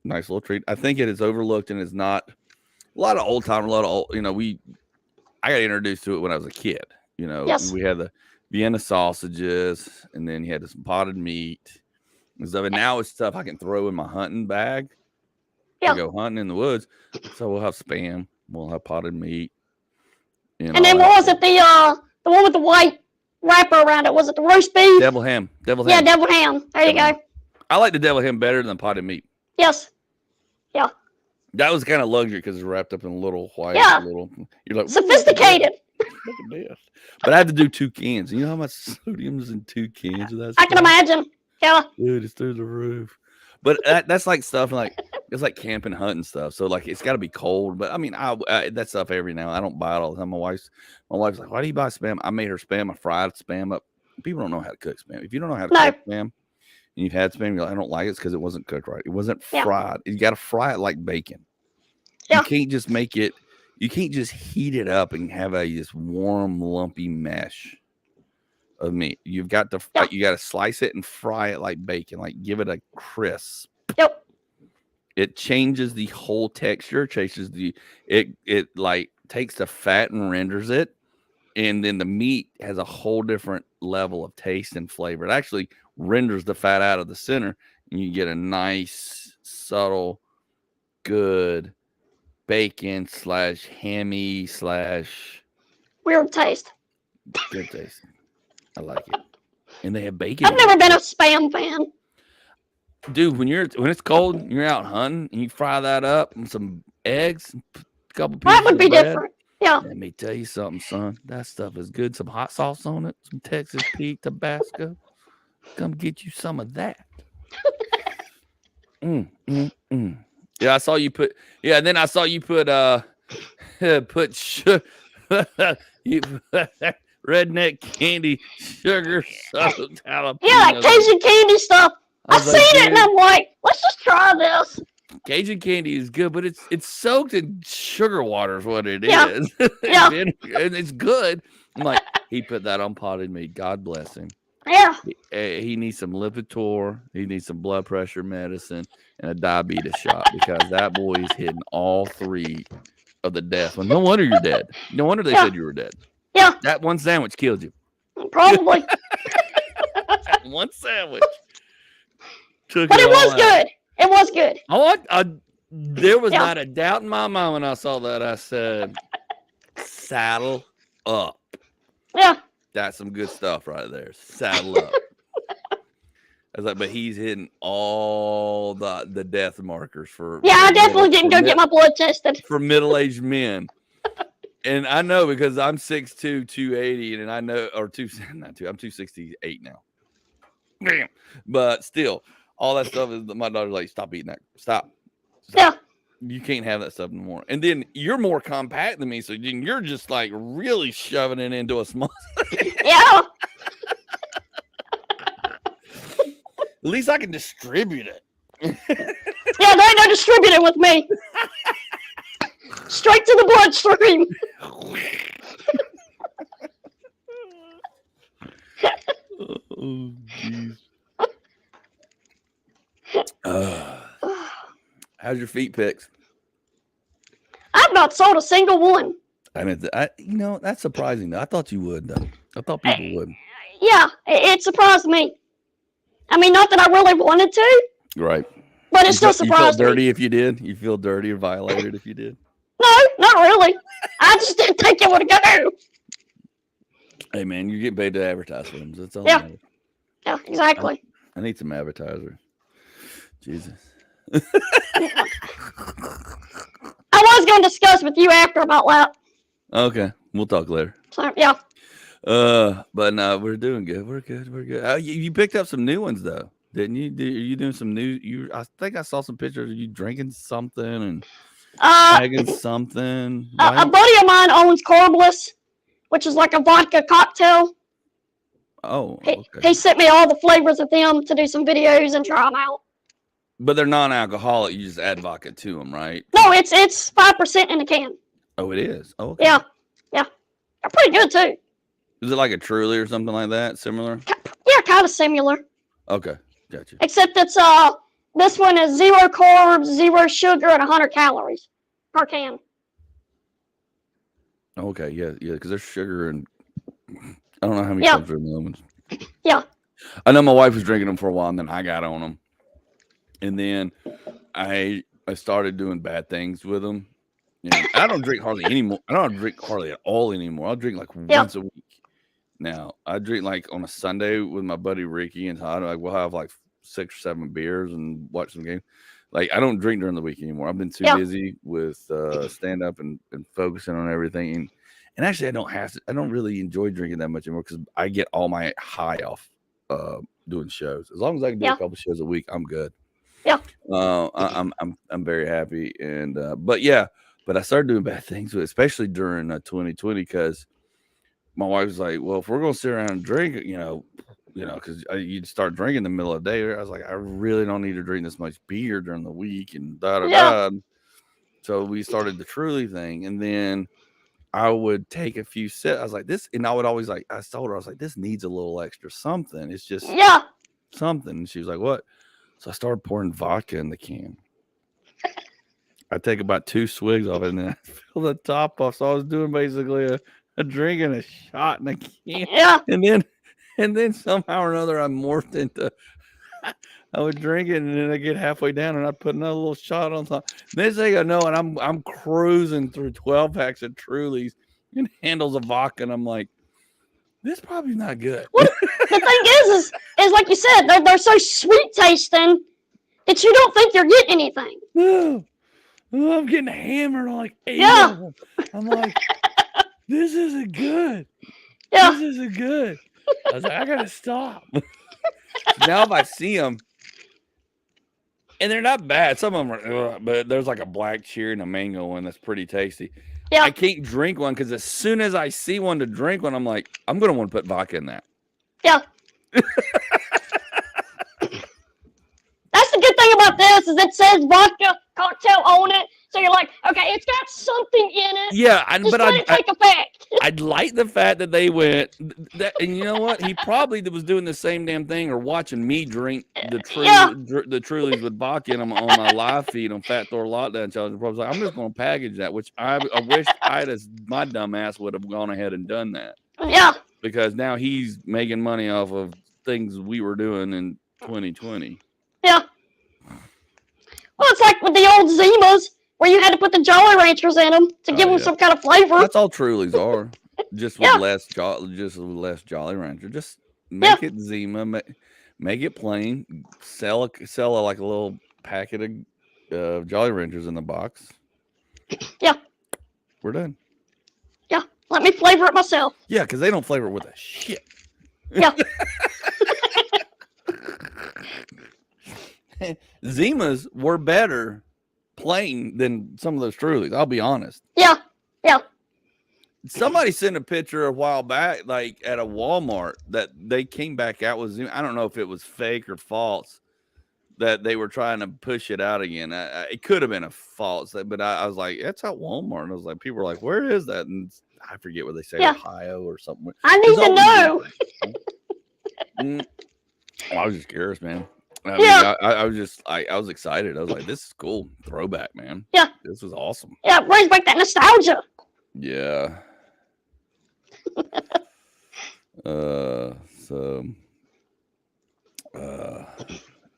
Speaker 1: nice little treat. I think it is overlooked and it's not a lot of old time. I got introduced to it when I was a kid. We had the Vienna sausages, and then you had some potted meat and stuff. And now it's stuff I can throw in my hunting bag. I go hunting in the woods, so we'll have Spam, we'll have potted meat.
Speaker 2: And then what was it? The one with the white wrapper around it? Was it the roast beef?
Speaker 1: Devil ham.
Speaker 2: Yeah, devil ham. There you go.
Speaker 1: I like the devil ham better than potted meat.
Speaker 2: Yes. Yeah.
Speaker 1: That was kind of luxury because it's wrapped up in a little white. You're like
Speaker 2: sophisticated.
Speaker 1: Look at this. But I had to do 2 cans. You know how much sodium is in 2 cans of that
Speaker 2: stuff? I can imagine. Yeah.
Speaker 1: Dude, it's through the roof. But that's like stuff like it's like camping, hunting stuff. So like it's got to be cold. But I mean, that stuff every now. I don't buy it all the time. My wife's like, "Why do you buy Spam?" I made her Spam. I fried Spam up. People don't know how to cook Spam. If you don't know how to cook Spam, and you've had Spam, you're like, "I don't like it because it wasn't cooked right. It wasn't fried. You got to fry it like bacon. You can't just make it. You can't just heat it up and have this warm, lumpy mesh of meat. You've got to you got to slice it and fry it like bacon, like give it a crisp.
Speaker 2: Yep.
Speaker 1: It changes the whole texture, changes it like takes the fat and renders it, and then the meat has a whole different level of taste and flavor. It actually renders the fat out of the center, and you get a nice, subtle, good bacon / hammy /
Speaker 2: weird taste.
Speaker 1: Good taste. I like it. And they have bacon.
Speaker 2: I've never been a Spam fan.
Speaker 1: Dude, when it's cold and you're out hunting and you fry that up and some eggs, a couple pieces
Speaker 2: that would be
Speaker 1: bread,
Speaker 2: different. Yeah.
Speaker 1: Let me tell you something, son. That stuff is good. Some hot sauce on it, some Texas Pete Tabasco. Come get you some of that. Yeah, I saw you put. Yeah, and then I saw you put. redneck candy, sugar soaked jalapeno.
Speaker 2: Yeah, that Cajun candy stuff. I
Speaker 1: was
Speaker 2: seen
Speaker 1: like,
Speaker 2: it and I'm like, let's just try this.
Speaker 1: Cajun candy is good, but it's soaked in sugar water is what it
Speaker 2: Yeah.
Speaker 1: is.
Speaker 2: Yeah.
Speaker 1: And it's good. I'm like, he put that on potted meat. God bless him.
Speaker 2: Yeah.
Speaker 1: He needs some Lipitor. He needs some blood pressure medicine and a diabetes shot because that boy is hitting all three of the deaths. Well, no wonder you're dead. No wonder they said you were dead.
Speaker 2: Yeah.
Speaker 1: That one sandwich killed you.
Speaker 2: Probably.
Speaker 1: That one sandwich.
Speaker 2: But it was good. It was good.
Speaker 1: There was not a doubt in my mind when I saw that. I said, saddle up.
Speaker 2: Yeah.
Speaker 1: That's some good stuff right there. Saddle up. I was like, but he's hitting all the death markers for.
Speaker 2: Yeah, I definitely didn't go get my blood tested.
Speaker 1: For middle-aged men. And I know because I'm 6'2", 280, and I know, or I'm 268 now. Damn. But still, all that stuff is, my daughter's like, stop eating that. Stop.
Speaker 2: Yeah.
Speaker 1: You can't have that stuff anymore. And then you're more compact than me, so you're just like really shoving it into a small.
Speaker 2: Yeah.
Speaker 1: At least I can distribute it.
Speaker 2: Yeah, there ain't no distributing with me. Straight to the bloodstream.
Speaker 1: Oh, jeez. How's your feet pics?
Speaker 2: I've not sold a single one.
Speaker 1: I mean, that's surprising. Though. I thought you would, though. I thought people would.
Speaker 2: Yeah, it surprised me. I mean, not that I really wanted to.
Speaker 1: Right.
Speaker 2: But it still surprised me.
Speaker 1: You feel dirty if you did? You feel dirty or violated if you did?
Speaker 2: No, not really. I just didn't think it would go.
Speaker 1: Hey, man, you get paid to advertise for them. That's all.
Speaker 2: Yeah. Yeah, exactly.
Speaker 1: I need some advertisers. Jesus.
Speaker 2: I was going to discuss with you after about that.
Speaker 1: Okay, we'll talk later.
Speaker 2: So, yeah.
Speaker 1: But no, we're doing good. We're good. We're good. You picked up some new ones though, didn't you? Are you doing some new? I think I saw some pictures of you drinking something and bagging something.
Speaker 2: A buddy of mine owns Carbliss, which is like a vodka cocktail.
Speaker 1: Oh, okay.
Speaker 2: He sent me all the flavors of them to do some videos and try them out.
Speaker 1: But they're non-alcoholic. You just add vodka to them, right?
Speaker 2: No, it's 5% in the can.
Speaker 1: Oh, it is. Oh, okay.
Speaker 2: Yeah. They're pretty good too.
Speaker 1: Is it like a Truly or something like that? Similar?
Speaker 2: Yeah, kind of similar.
Speaker 1: Okay, gotcha.
Speaker 2: Except it's this one is 0 carbs, 0 sugar, and 100 calories per can.
Speaker 1: Okay, yeah, because there's sugar and I don't know how many carbs are in the lemons.
Speaker 2: Yeah.
Speaker 1: I know my wife was drinking them for a while, and then I got on them, and then I started doing bad things with them. And I don't drink hardly anymore. I don't drink hardly at all anymore. I'll drink like once a week. Now I drink like on a Sunday with my buddy Ricky and Todd. Like we'll have like 6 or 7 beers and watch some games. Like I don't drink during the week anymore. I've been too busy with stand up and focusing on everything. And actually, I don't really enjoy drinking that much anymore because I get all my high off doing shows. As long as I can do a couple shows a week, I'm good.
Speaker 2: Yeah.
Speaker 1: I'm very happy. And but I started doing bad things, especially during 2020 because my wife was like, "Well, if we're gonna sit around and drink, because you'd start drinking in the middle of the day." I was like, "I really don't need to drink this much beer during the week," and da. So we started the Truly thing, and then I would take a few sips. I was like, "This," and I would always I told her, I was like, "This needs a little extra something. It's just something." And she was like, "What?" So I started pouring vodka in the can. I take about 2 swigs of it, and then I fill the top off. So I was doing basically a drink and a shot in a can.
Speaker 2: Yeah.
Speaker 1: And then somehow or another I morphed into I would drink it and then I get halfway down and I'd put another little shot on top. Next thing I know, and I'm cruising through 12 packs of Trulies and handles of vodka, and I'm like, this probably not good.
Speaker 2: Well, the thing is like you said, they're so sweet tasting that you don't think you're getting anything.
Speaker 1: No. Oh, I'm getting hammered on like 8 of them. I'm like, this isn't good.
Speaker 2: Yeah.
Speaker 1: This isn't good. I was like, I gotta stop. Now if I see them, and they're not bad. Some of them are, but there's like a black cherry and a mango one that's pretty tasty.
Speaker 2: Yeah.
Speaker 1: I can't drink one because as soon as I see one to drink one, I'm like, I'm gonna want to put vodka in that.
Speaker 2: Yeah. That's the good thing about this is it says vodka cocktail on it. So you're like, okay, it's got something in it.
Speaker 1: Yeah,
Speaker 2: Just let it take effect.
Speaker 1: I'd like the fact that they went that, and you know what? He probably was doing the same damn thing or watching me drink the Trulies with vodka in them on my live feed on Fat Thor Lockdown Challenge. Probably was like, I'm just going to package that, which I wish my dumb ass would have gone ahead and done that.
Speaker 2: Yeah.
Speaker 1: Because now he's making money off of things we were doing in 2020.
Speaker 2: Yeah. Well, it's like with the old Zimas where you had to put the Jolly Ranchers in them to give them some kind of flavor.
Speaker 1: That's all Trulies are. Just with less Jolly Rancher. Just make it Zima, make it plain. Sell like a little packet of Jolly Ranchers in the box.
Speaker 2: Yeah.
Speaker 1: We're done.
Speaker 2: Yeah. Let me flavor it myself.
Speaker 1: Yeah, because they don't flavor it with a shit.
Speaker 2: Yeah.
Speaker 1: Zimas were better plain than some of those Trulies. I'll be honest.
Speaker 2: Yeah. Yeah.
Speaker 1: Somebody sent a picture a while back, like at a Walmart, that they came back out with Zima. I don't know if it was fake or false, that they were trying to push it out again. It could have been a false, but I was like, it's at Walmart. And I was like, people were like, where is that? And I forget what they say, Ohio or something.
Speaker 2: I need to know.
Speaker 1: I was just curious, man. I mean, I was just, I was excited. I was like, this is cool. Throwback, man.
Speaker 2: Yeah.
Speaker 1: This was awesome.
Speaker 2: Yeah, it brings back that nostalgia.
Speaker 1: Yeah.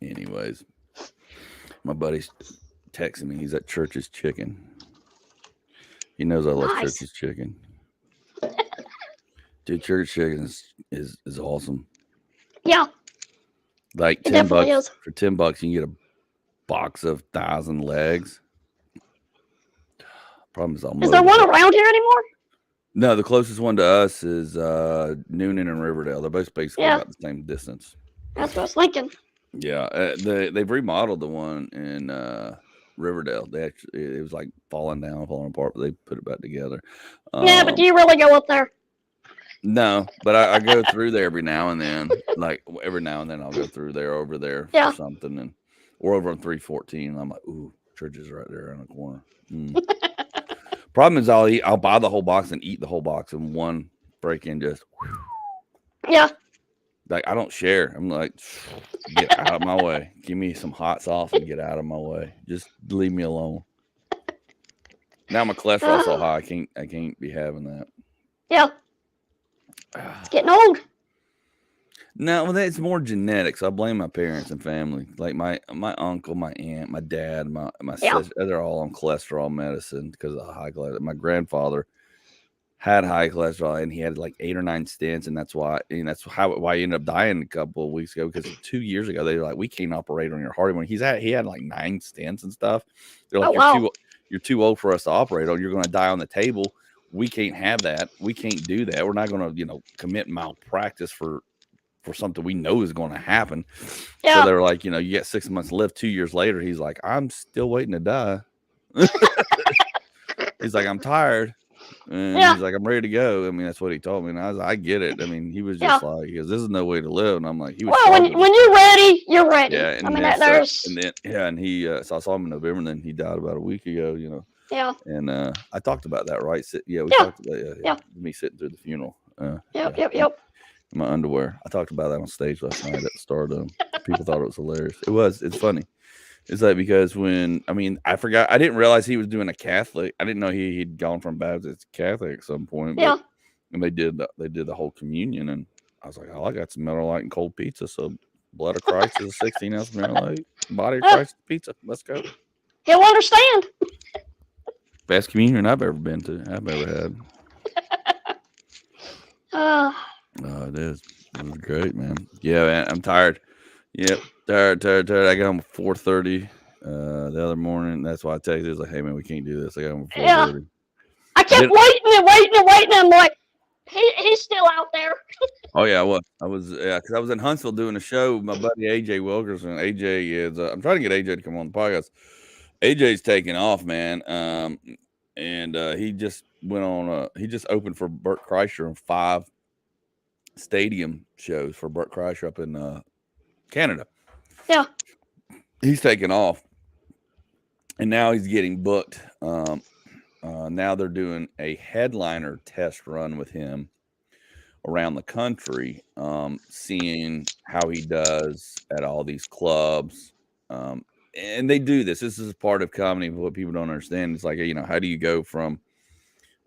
Speaker 1: Anyways, my buddy's texting me. He's at Church's Chicken. He knows I love Church's Chicken. Dude, Church's Chicken is awesome.
Speaker 2: Yeah.
Speaker 1: Like $10 for $10, you can get a box of thighs and legs. Problem is,
Speaker 2: is there one around here anymore?
Speaker 1: No, the closest one to us is Noonan and Riverdale. They're both basically about the same distance.
Speaker 2: That's what I was thinking.
Speaker 1: Yeah, they've remodeled the one in Riverdale. It was like falling apart, but they put it back together.
Speaker 2: Yeah, but do you really go up there?
Speaker 1: No, but I go through there every now and then. Like every now and then, I'll go through there over there for something, and we're over on 314. And I'm like, ooh, Church is right there in the corner. Problem is, I'll buy the whole box and eat the whole box in one break in. Just like I don't share. I'm like, get out of my way. Give me some hot sauce and get out of my way. Just leave me alone. Now my cholesterol's so high, I can't be having that.
Speaker 2: Yeah. It's getting old.
Speaker 1: No, well, it's more genetics. I blame my parents and family. Like my uncle, my aunt, my dad, my sister, they're all on cholesterol medicine because of high cholesterol. My grandfather had high cholesterol and he had like 8 or 9 stents, and that's why he ended up dying a couple of weeks ago, because 2 years ago they were like, we can't operate on your heart anymore. He had like 9 stents and stuff. They're like, you're too old for us to operate on. You're going to die on the table. We can't have that. We can't do that. We're not going to, commit malpractice for something we know is going to happen. Yeah. So they were like, you get 6 months to live. 2 years later, he's like, I'm still waiting to die. He's like, I'm tired. And he's like, I'm ready to go. I mean, that's what he told me. And I was like, I get it. I mean, he was just like, he goes, this is no way to live. And I'm like,
Speaker 2: when you're ready, you're ready.
Speaker 1: Yeah. And
Speaker 2: I mean,
Speaker 1: and he, so I saw him in November, and then he died about a week ago,
Speaker 2: Yeah.
Speaker 1: And I talked about that, right? We talked about me sitting through the funeral.
Speaker 2: Yep.
Speaker 1: In my underwear. I talked about that on stage last night at Stardom. People thought it was hilarious. It's funny. It's like, because I forgot, I didn't realize he was doing a Catholic. I didn't know he'd gone from Baptist to Catholic at some point. But, and they did the whole communion, and I was like, oh, I got some Miller Lite and cold pizza. So blood of Christ is a 16-ounce Miller Lite. Body of Christ pizza. Let's go.
Speaker 2: He'll understand.
Speaker 1: Best communion I've ever been to. I've ever had. It is. It was great, man. Yeah, man, I'm tired. Yep, tired. I got home at 4:30 the other morning. That's why I texted. I was like, hey, man, we can't do this. I got home at 4:30. Yeah.
Speaker 2: I kept waiting. I'm like, he's still out there.
Speaker 1: Oh, yeah, I was because I was in Huntsville doing a show with my buddy AJ Wilkerson. AJ is, I'm trying to get AJ to come on the podcast. AJ's taking off, man. and he just went on. He just opened for Bert Kreischer in 5 stadium shows for Bert Kreischer up in Canada.
Speaker 2: Yeah.
Speaker 1: He's taken off, and now he's getting booked. Now they're doing a headliner test run with him around the country, seeing how he does at all these clubs. And they do this. This is part of comedy. What people don't understand is like, how do you go from?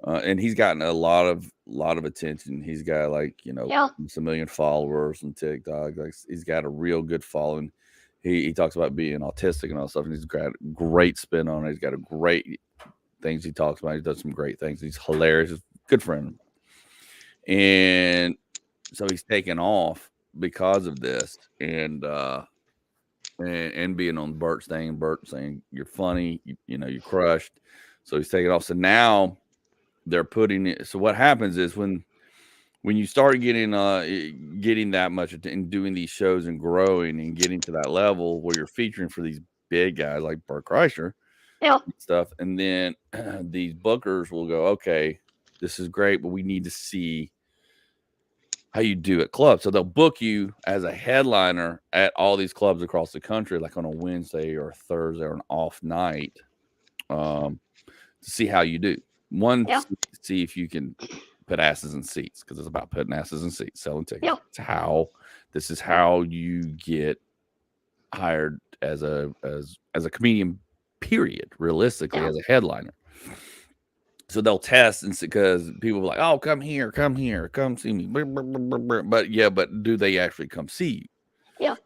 Speaker 1: And he's gotten a lot of attention. He's got like
Speaker 2: Yeah.
Speaker 1: almost 1 million followers on TikTok. Like he's got a real good following. He talks about being autistic and all stuff, and he's got a great spin on it. He's got a great things he talks about. He does some great things. He's hilarious. He's a good friend. And so he's taken off because of this, and being on Bert's thing, Bert saying you're funny, you're crushed. So he's taking off. So now they're putting it. So what happens is when you start getting that much and doing these shows and growing and getting to that level where you're featuring for these big guys like Bert Kreischer,
Speaker 2: Yeah.
Speaker 1: stuff, and then these bookers will go, okay, this is great, but we need to see how you do at clubs. So they'll book you as a headliner at all these clubs across the country, like on a Wednesday or a Thursday or an off night, to see how you do. One,
Speaker 2: Yeah.
Speaker 1: see if you can put asses in seats, because it's about putting asses in seats, selling tickets.
Speaker 2: Yeah.
Speaker 1: This is how you get hired as a comedian, period, realistically,
Speaker 2: Yeah.
Speaker 1: as a headliner. So they'll test, and because people are like, oh, come here, come see me. But do they actually come see you?
Speaker 2: Yeah.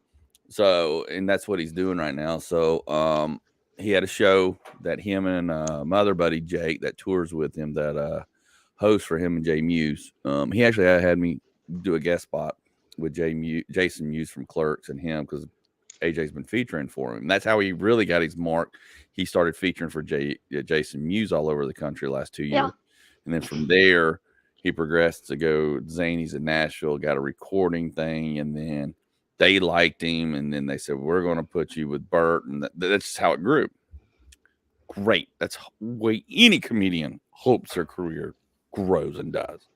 Speaker 1: So, and that's what he's doing right now. So he had a show that him and my other buddy Jake that tours with him, that host for him and Jay Muse. He actually had me do a guest spot with Jason Muse from Clerks and him, because AJ's been featuring for him. And that's how he really got his mark. He started featuring for Jason Muse all over the country the last 2 years.
Speaker 2: Yeah.
Speaker 1: And then from there, he progressed to go Zanies in Nashville, got a recording thing, and then they liked him. And then they said, we're going to put you with Bert. And that's just how it grew. Great. That's the way any comedian hopes their career grows and does.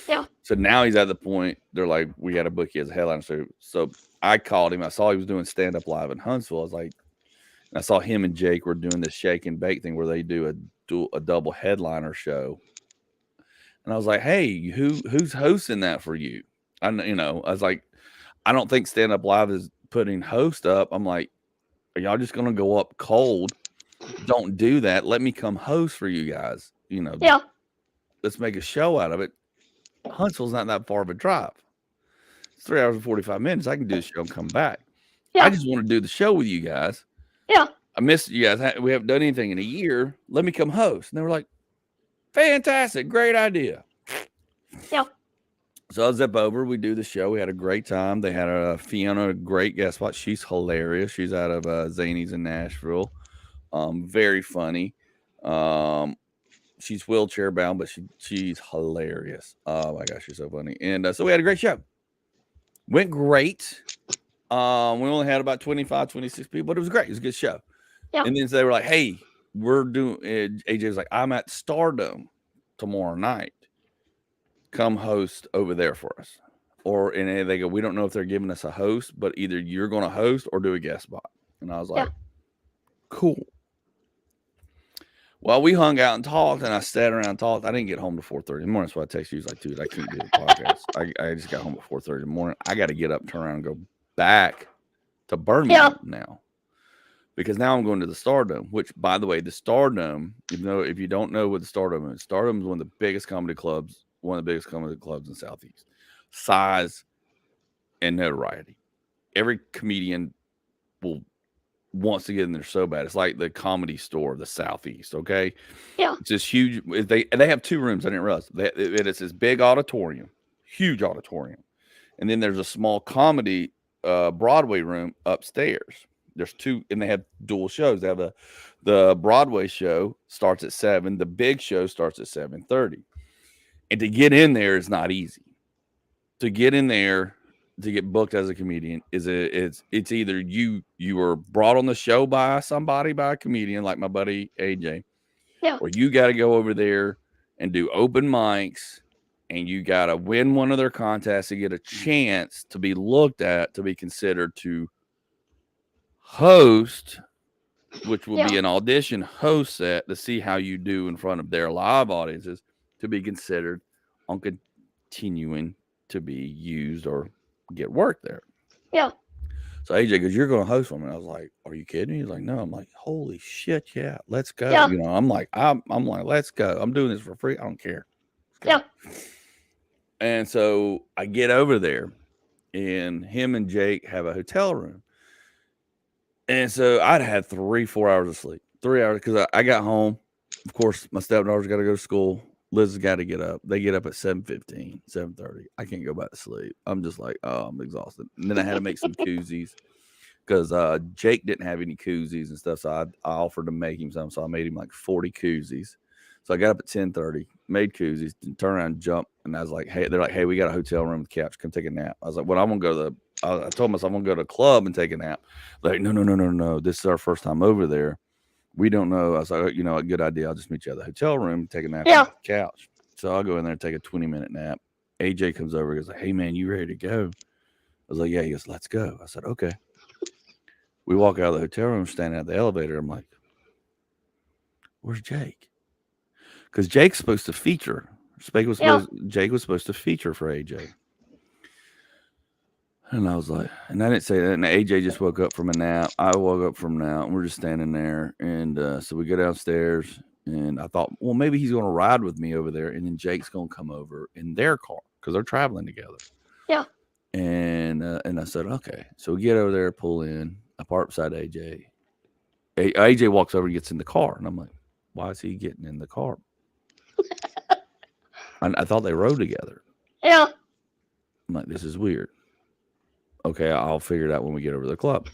Speaker 2: Yeah.
Speaker 1: So now he's at the point, they're like, we got to book you as a headliner. So I called him. I saw he was doing stand-up live in Huntsville. I was like, I saw him and Jake were doing this shake and bake thing where they do a double headliner show. And I was like, hey, who's hosting that for you? I was like, I don't think stand-up live is putting host up. I'm like, are y'all just going to go up cold? Don't do that. Let me come host for you guys.
Speaker 2: Yeah.
Speaker 1: Let's make a show out of it. Huntsville's not that far of a drive. It's 3 hours and 45 minutes. I can do the show and come back.
Speaker 2: Yeah.
Speaker 1: I just want to do the show with you guys.
Speaker 2: Yeah.
Speaker 1: I missed you guys. We haven't done anything in a year. Let me come host. And they were like, fantastic. Great idea.
Speaker 2: Yeah.
Speaker 1: So I zip over. We do the show. We had a great time. They had a Fiona, a great guest spot. She's hilarious. She's out of Zanies in Nashville. Very funny. She's wheelchair bound, but she's hilarious. Oh my gosh, she's so funny. And so we had a great show. Went great. We only had about 25, 26 people, but it was great. It was a good show.
Speaker 2: Yeah.
Speaker 1: And then they were like, hey, we're doing, AJ was like, I'm at Stardom tomorrow night. Come host over there for us. And they go, we don't know if they're giving us a host, but either you're going to host or do a guest spot. And I was like, cool. Well, we hung out and talked, and I sat around and talked. I didn't get home before 4:30 in the morning, so I texted you. I was like, dude, I can't do the podcast. I just got home at 4:30 in the morning. I got to get up, turn around, and go back to Birmingham now. Because now I'm going to the Stardome, which, by the way, the Stardome, if you don't know what the Stardome is one of the biggest comedy clubs, in the Southeast. Size and notoriety. Every comedian wants to get in there so bad. It's like the Comedy Store of the Southeast, okay?
Speaker 2: Yeah.
Speaker 1: It's this huge. They have 2 rooms. I didn't realize. It's this big auditorium, huge auditorium. And then there's a small comedy Broadway room upstairs. There's 2, and they have dual shows. They have the Broadway show starts at 7. The big show starts at 7:30. And to get in there is not easy. To get in there, to get booked as a comedian, it's either you were brought on the show by a comedian like my buddy AJ,
Speaker 2: Yeah.
Speaker 1: where you got to go over there and do open mics, and you got to win one of their contests to get a chance to be looked at, to be considered to host, which will be
Speaker 2: Yeah.
Speaker 1: an audition host set to see how you do in front of their live audiences, to be considered on continuing to be used or get work there.
Speaker 2: Yeah.
Speaker 1: So AJ goes, "You're going to host one," and I was like, "Are you kidding me?" He's like, "No." I'm like, "Holy shit, yeah, let's go."
Speaker 2: Yeah.
Speaker 1: You know, I'm like, "Let's go. I'm doing this for free. I don't care."
Speaker 2: Yeah.
Speaker 1: And so I get over there, and him and Jake have a hotel room. And so I'd had 3-4 hours of sleep, 3 hours, because I got home. Of course, my stepdaughter's got to go to school. Liz has got to get up. They get up at 7:15, 7:30. I can't go back to sleep. I'm just like, oh, I'm exhausted. And then I had to make some koozies because Jake didn't have any koozies and stuff. So I offered to make him some. So I made him like 40 koozies. So I got up at 10:30, made koozies, and turned around and jumped. And I was like, hey, they're like, hey, we got a hotel room with couch. Come take a nap. I was like, well, I'm going to go to I told myself I'm going to go to a club and take a nap. Like, no. This is our first time over there. We don't know. I was like, you know, a good idea. I'll just meet you at the hotel room, take a nap on the couch. So I'll go in there and take a 20-minute nap. AJ comes over and goes, like, hey, man, you ready to go? I was like, yeah. He goes, let's go. I said, okay. We walk out of the hotel room, standing at the elevator. I'm like, where's Jake? Because Jake's supposed to feature. Jake was supposed to feature for AJ. And I was like, and I didn't say that. And AJ just woke up from a nap. I woke up from a nap, and we're just standing there. And so we go downstairs, and I thought, well, maybe he's going to ride with me over there, and then Jake's going to come over in their car because they're traveling together.
Speaker 2: Yeah.
Speaker 1: And I said, okay. So we get over there, pull in. I park beside AJ. AJ walks over and gets in the car, and I'm like, why is he getting in the car? I thought they rode together.
Speaker 2: Yeah.
Speaker 1: I'm like, this is weird. Okay, I'll figure it out when we get over to the club.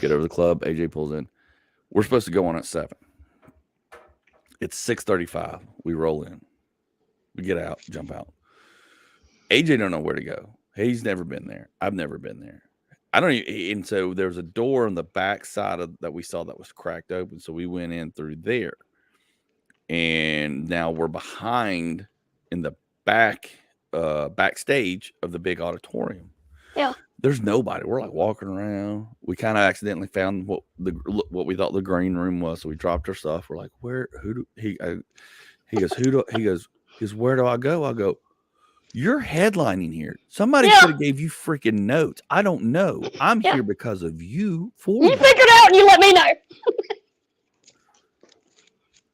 Speaker 1: Get over to the club. AJ pulls in. We're supposed to go on at 7. It's 6:35. We roll in. We get out, jump out. AJ don't know where to go. He's never been there. I've never been there. I don't even, and so there's a door on the back side of that we saw that was cracked open. So we went in through there. And now we're behind in the backstage of the big auditorium.
Speaker 2: Yeah.
Speaker 1: There's nobody. We're like walking around. We kind of accidentally found what we thought the green room was. So we dropped our stuff. We're like, he goes, where do I go? I go, you're headlining here. Somebody should have gave you freaking notes. I don't know. I'm here because of you.
Speaker 2: You figure it out and you let me know.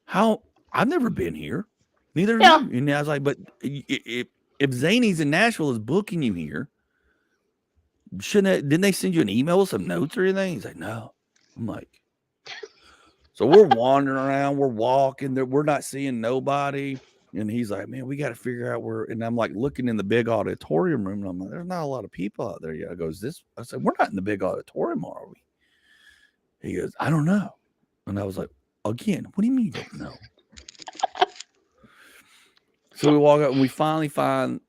Speaker 1: How? I've never been here. Neither have you. And I was like, but if Zany's in Nashville is booking you here, didn't they send you an email with some notes or anything? He's like, no. I'm like, so we're wandering around, we're walking there, we're not seeing nobody. And he's like, man, we got to figure out where. And I'm like looking in the big auditorium room, and I'm like, there's not a lot of people out there yet. I said, we're not in the big auditorium, are we? He goes, I don't know. And I was like, again, what do you mean you don't know? So we walk up and we finally find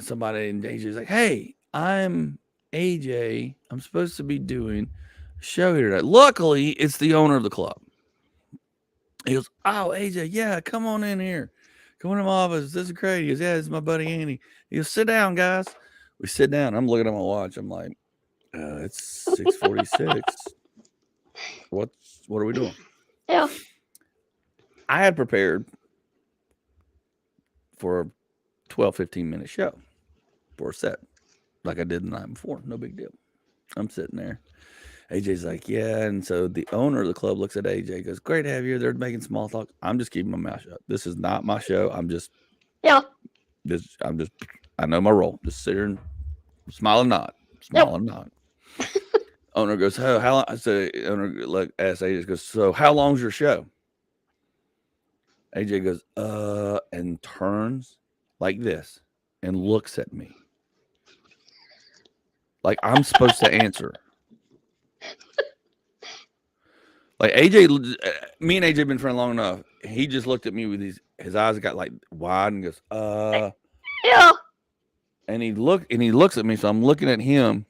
Speaker 1: somebody, and AJ's like, hey, I'm AJ. I'm supposed to be doing a show here today. Luckily, it's the owner of the club. He goes, oh, AJ, yeah, come on in here. Come on in my office. This is great. He goes, yeah, this is my buddy Andy. He goes, sit down, guys. We sit down. I'm looking at my watch. I'm like, it's 6:46. What are we doing?
Speaker 2: Yeah.
Speaker 1: I had prepared for a 12, 15-minute show for a set like I did the night before. No big deal. I'm sitting there. AJ's like, yeah. And so the owner of the club looks at AJ, goes, great to have you here. They're making small talk. I'm just keeping my mouth shut. This is not my show. I know my role. Just sit here and smile and nod. And nod. Owner goes, oh, how long? So owner asks AJ, goes, so how long's your show? AJ goes, and turns like this and looks at me. Like I'm supposed to answer. Like me and AJ have been friends long enough. He just looked at me with his eyes got like wide and goes,
Speaker 2: yeah.
Speaker 1: And he looks at me, so I'm looking at him.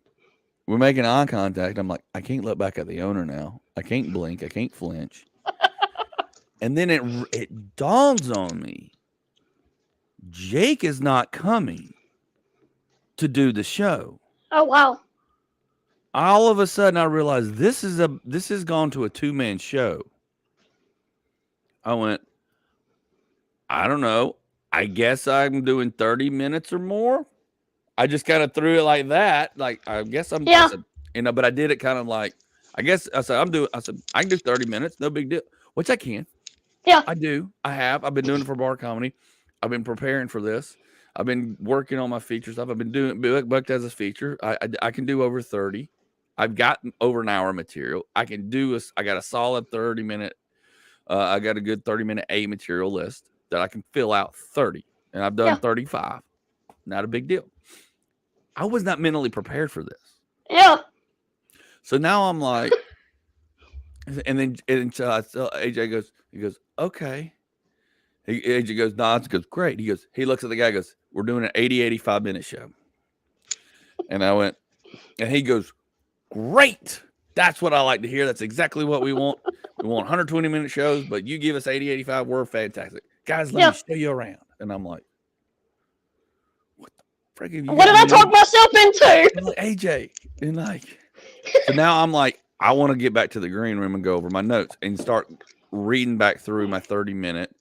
Speaker 1: We're making eye contact. I'm like, I can't look back at the owner now. I can't blink. I can't flinch. And then it dawns on me, Jake is not coming to do the show.
Speaker 2: Oh, wow.
Speaker 1: All of a sudden, I realized this has gone to a 2-man show. I went, I don't know. I guess I'm doing 30 minutes or more. I just kind of threw it like that. Like, I guess I said, but I did it kind of like, I said, I can do 30 minutes. No big deal, which I can.
Speaker 2: Yeah.
Speaker 1: I do. I've been doing it for bar comedy. I've been preparing for this. I've been working on my feature stuff. I've been doing booked as a feature. I can do over 30. I've got over an hour material. I can do I got a solid 30-minute. I got a good 30-minute A material list that I can fill out 30. And I've done 35. Not a big deal. I was not mentally prepared for this.
Speaker 2: Yeah.
Speaker 1: So now I'm like, and then AJ goes, okay. AJ goes, nods, goes, great. He looks at the guy, goes, we're doing an 85-minute show. And I went, and he goes, great. That's what I like to hear. That's exactly what we want. We want 120-minute shows, but you give us 85, we're fantastic. Guys, let me show you around. And I'm like, what the frick have you
Speaker 2: What did I talk myself into?
Speaker 1: I'm like, AJ. And like, so now I'm like, I want to get back to the green room and go over my notes and start reading back through my 30-minute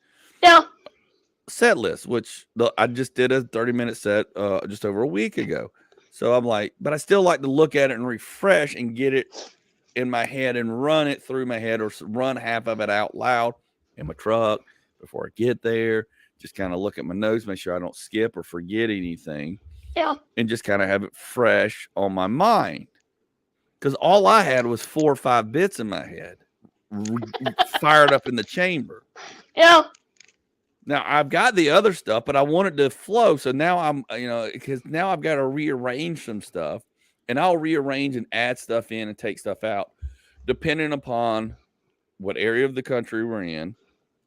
Speaker 1: set list, which I just did a 30-minute set just over a week ago. So I'm like, but I still like to look at it and refresh and get it in my head and run it through my head, or run half of it out loud in my truck before I get there. Just kind of look at my notes, make sure I don't skip or forget anything.
Speaker 2: Yeah.
Speaker 1: And just kind of have it fresh on my mind. Because all I had was 4 or 5 bits in my head fired up in the chamber.
Speaker 2: Yeah.
Speaker 1: Now I've got the other stuff, but I want it to flow. So now I'm, because now I've got to rearrange some stuff, and I'll rearrange and add stuff in and take stuff out, depending upon what area of the country we're in,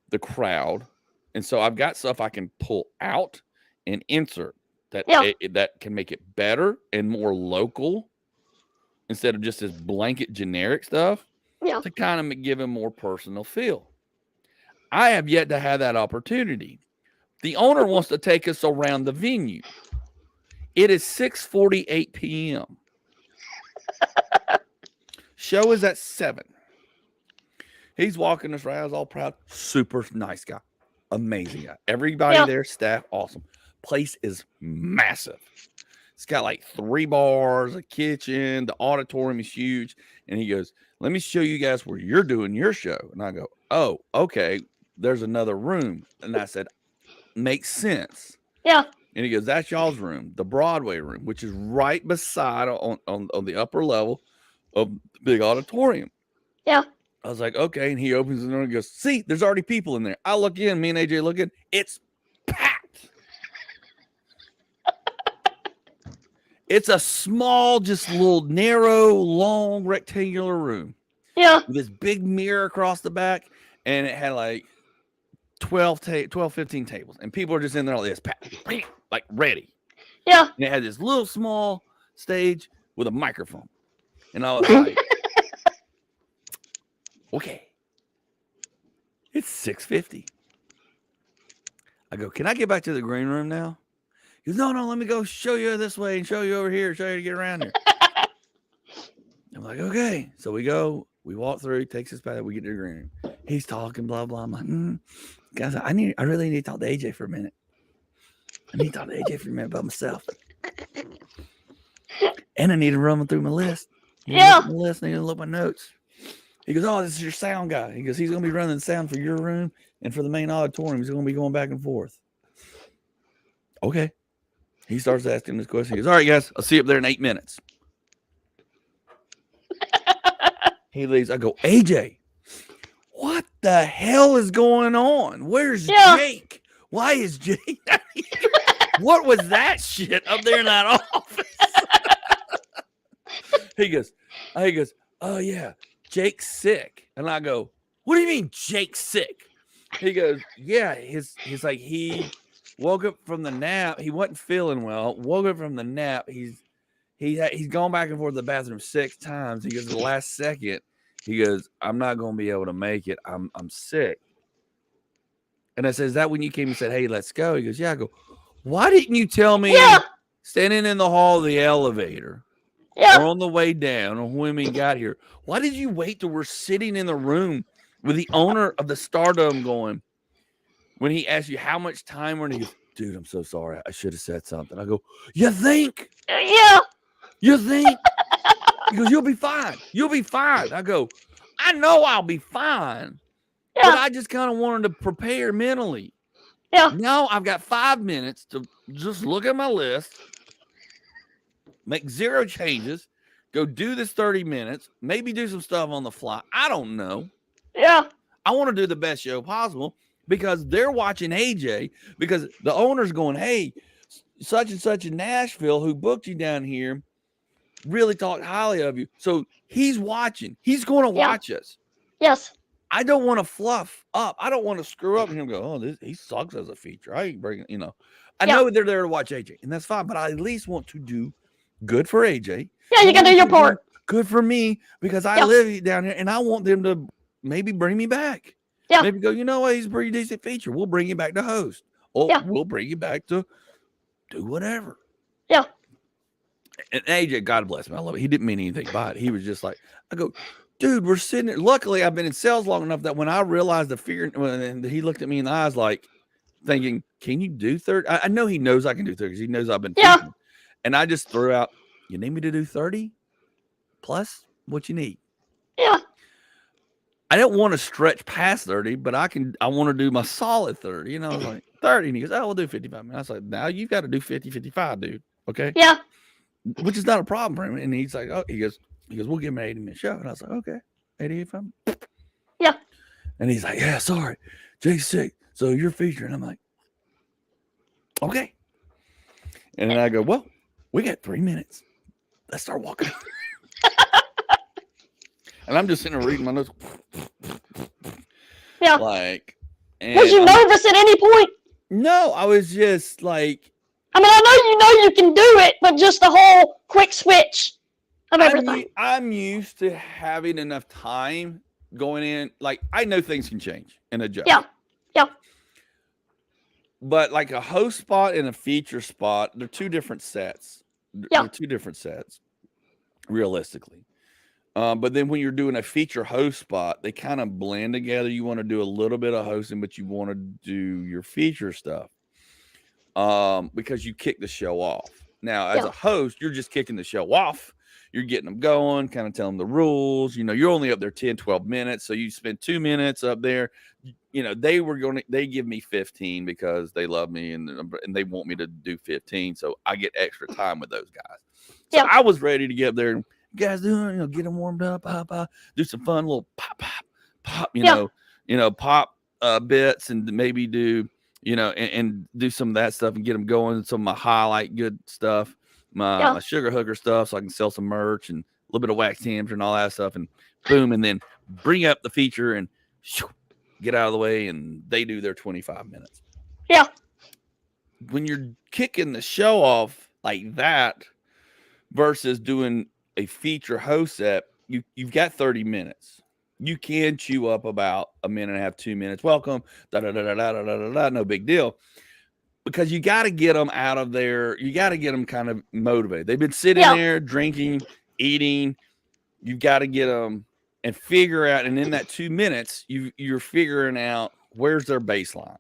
Speaker 1: the crowd. And so I've got stuff I can pull out and insert that can make it better and more local instead of just this blanket generic stuff to kind of give a more personal feel. I have yet to have that opportunity. The owner wants to take us around the venue. It is 6:48 p.m. Show is at 7. He's walking us around, all proud, super nice guy, amazing guy. Everybody there, staff, awesome. Place is massive. It's got like 3 bars, a kitchen, the auditorium is huge. And he goes, let me show you guys where you're doing your show. And I go, oh, okay. There's another room. And I said, makes sense.
Speaker 2: Yeah.
Speaker 1: And he goes, that's y'all's room, the Broadway room, which is right beside on the upper level of the big auditorium.
Speaker 2: Yeah.
Speaker 1: I was like, okay. And he opens the door and goes, see, there's already people in there. I look in, me and AJ look in, it's packed. It's a small, just little narrow, long, rectangular room.
Speaker 2: Yeah.
Speaker 1: With this big mirror across the back. And it had like 12, 15 tables. And people are just in there like this, like ready.
Speaker 2: Yeah.
Speaker 1: And it had this little small stage with a microphone. And I was like, okay. It's 6:50. I go, can I get back to the green room now? He goes, no, let me go show you this way and show you over here, show you to get around here. I'm like, okay. So we go, we walk through, he takes us back, we get to the green room. He's talking, blah, blah. I'm like, guys, I really need to talk to AJ for a minute. I need to talk to AJ for a minute about myself. And I need to run through my list. I need to look at my notes. He goes, oh, this is your sound guy. He goes, he's going to be running the sound for your room and for the main auditorium. He's going to be going back and forth. Okay. He starts asking this question. He goes, all right, guys, I'll see you up there in 8 minutes. He leaves. I go, AJ, what the hell is going on? Where's Jake? Why is Jake not here? What was that shit up there in that office? He goes, oh yeah, Jake's sick. And I go, what do you mean Jake's sick? He goes, yeah, he's like, he woke up from the nap. He wasn't feeling well. Woke up from the nap. He's gone back and forth to the bathroom 6 times. He goes, the last second, he goes, I'm not going to be able to make it. I'm sick. And I said, is that when you came and said, hey, let's go? He goes, yeah. I go, why didn't you tell me
Speaker 2: Yeah.
Speaker 1: standing in the hall of the elevator
Speaker 2: Yeah.
Speaker 1: or on the way down or when we got here? Why did you wait till we're sitting in the room with the owner of the Stardome going, when he asked you how much time we're in, he goes, dude, I'm so sorry. I should have said something. I go, you think?
Speaker 2: Yeah.
Speaker 1: You think? He goes, you'll be fine. You'll be fine. I go, I know I'll be fine. But
Speaker 2: Yeah.
Speaker 1: I just kind of wanted to prepare mentally.
Speaker 2: Yeah.
Speaker 1: Now I've got 5 minutes to just look at my list, make 0 changes, go do this 30 minutes, maybe do some stuff on the fly. I don't know.
Speaker 2: Yeah.
Speaker 1: I want to do the best show possible because they're watching AJ, because the owner's going, hey, such and such in Nashville who booked you down here really talked highly of you. So he's watching. He's going to watch us.
Speaker 2: Yes.
Speaker 1: I don't want to fluff up. I don't want to screw up and him go, oh, he sucks as a feature. I ain't bringing, I know they're there to watch AJ, and that's fine, but I at least want to do good for AJ.
Speaker 2: Yeah, you gotta do your part.
Speaker 1: Good for me, because I live down here, and I want them to maybe bring me back.
Speaker 2: Yeah.
Speaker 1: Maybe go, you know what, he's a pretty decent feature. We'll bring you back to host. Or we'll bring you back to do whatever.
Speaker 2: Yeah.
Speaker 1: And AJ, God bless him, I love it. He didn't mean anything by it. He was just like, I go, dude, we're sitting there. Luckily, I've been in sales long enough that when I realized the fear, and he looked at me in the eyes like thinking, can you do 30? I know he knows I can do 30 because he knows I've been teaching. And I just threw out, you need me to do 30 plus what you need?
Speaker 2: Yeah.
Speaker 1: I don't want to stretch past 30, but I want to do my solid 30, like 30. And he goes, oh, we'll do 55 minutes. I was like, now you've got to do 50, 55, dude. Okay.
Speaker 2: Yeah.
Speaker 1: Which is not a problem for him. And he's like, oh, he goes, we'll give him an 80-minute show. And I was like, okay, 85 minutes.
Speaker 2: Yeah.
Speaker 1: And he's like, yeah, sorry, Jay's sick, so you're featuring. I'm like, okay. And then I go, well, we got 3 minutes. Let's start walking. And I'm just sitting there reading my notes.
Speaker 2: Yeah.
Speaker 1: Like,
Speaker 2: was you nervous at any point?
Speaker 1: No, I was just like,
Speaker 2: I mean, I know you can do it, but just the whole quick switch of everything.
Speaker 1: I'm used to having enough time going in. Like, I know things can change and adjust.
Speaker 2: Yeah. Yeah.
Speaker 1: But like a host spot and a feature spot, they're 2 different sets. They're 2 different sets, realistically. But then when you're doing a feature host spot, they kind of blend together. You want to do a little bit of hosting, but you want to do your feature stuff. Because you kick the show off. Now, as a host, you're just kicking the show off. You're getting them going, kind of telling them the rules. You're only up there 10, 12 minutes. So you spend 2 minutes up there. They give me 15 because they love me and they want me to do 15. So I get extra time with those guys. So I was ready to get up there and guys doing, get them warmed up, do some fun little pop, pop bits, and maybe do, and do some of that stuff and get them going. Some of my highlight good stuff, my sugar hooker stuff, so I can sell some merch and a little bit of wax temperature and all that stuff, and boom, and then bring up the feature and get out of the way, and they do their 25 minutes.
Speaker 2: Yeah.
Speaker 1: When you're kicking the show off like that versus doing a feature host set, you've got 30 minutes. You can chew up about a minute and a half, 2 minutes. Welcome, no big deal. Because you got to get them out of there. You got to get them kind of motivated. They've been sitting there drinking, eating. You've got to get them and figure out. And in that 2 minutes, you're figuring out where's their baseline.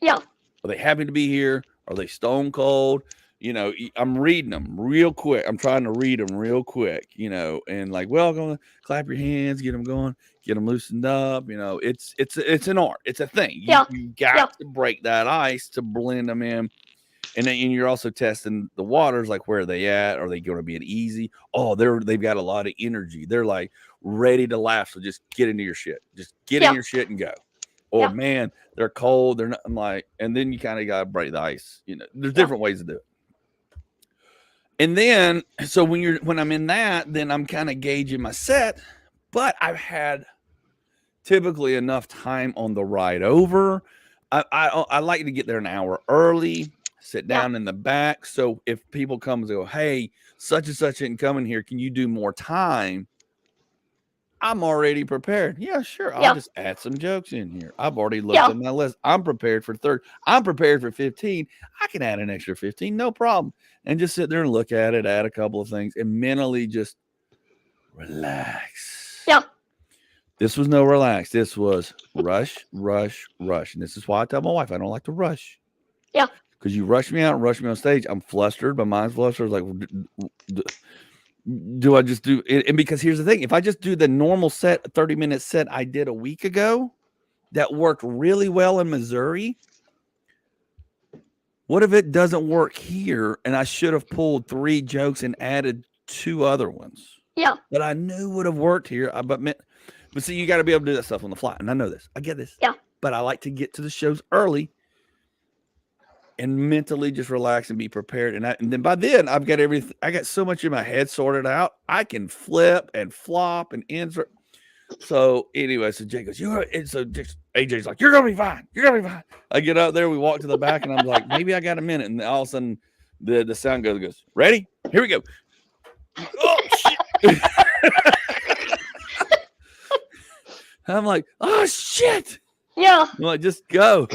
Speaker 2: Yeah.
Speaker 1: Are they happy to be here? Are they stone cold? I'm reading them real quick. I'm trying to read them real quick, and like, welcome, clap your hands, get them going, get them loosened up. It's an art. It's a thing. You got to break that ice to blend them in. And then you're also testing the waters, like where are they at? Are they going to be an easy? Oh, they've got a lot of energy. They're like ready to laugh. So just get into your shit. Just get in your shit and go. Or man, they're cold. They're not. I'm like, and then you kind of got to break the ice. There's different ways to do it. And then, so when I'm in that, then I'm kind of gauging my set, but I've had typically enough time on the ride over. I like to get there an hour early, sit down in the back. So if people come and go, hey, such and such isn't coming here, can you do more time? I'm already prepared. Yeah, sure. I'll just add some jokes in here. I've already looked at my list. I'm prepared for 30. I'm prepared for 15. I can add an extra 15, no problem. And just sit there and look at it, add a couple of things, and mentally just relax.
Speaker 2: Yeah.
Speaker 1: This was no relax. This was rush, rush, rush. And this is why I tell my wife I don't like to rush.
Speaker 2: Yeah.
Speaker 1: Because you rush me out and rush me on stage. I'm flustered. My mind's flustered. Like, do I just do it? And because here's the thing, if I just do the normal set, 30-minute set I did a week ago, that worked really well in Missouri. What if it doesn't work here and I should have pulled 3 jokes and added 2 other ones?
Speaker 2: Yeah.
Speaker 1: That I knew would have worked here. But see, you got to be able to do that stuff on the fly. And I know this. I get this.
Speaker 2: Yeah.
Speaker 1: But I like to get to the shows early and mentally just relax and be prepared. And then by then I've got everything. I got so much in my head sorted out. I can flip and flop and insert. So anyway, so Jay goes, AJ's like, you're going to be fine. You're going to be fine. I get out there. We walk to the back and I'm like, maybe I got a minute. And all of a sudden the sound goes, ready? Here we go. Oh, shit. I'm like, oh, shit.
Speaker 2: Yeah.
Speaker 1: I'm like, just go.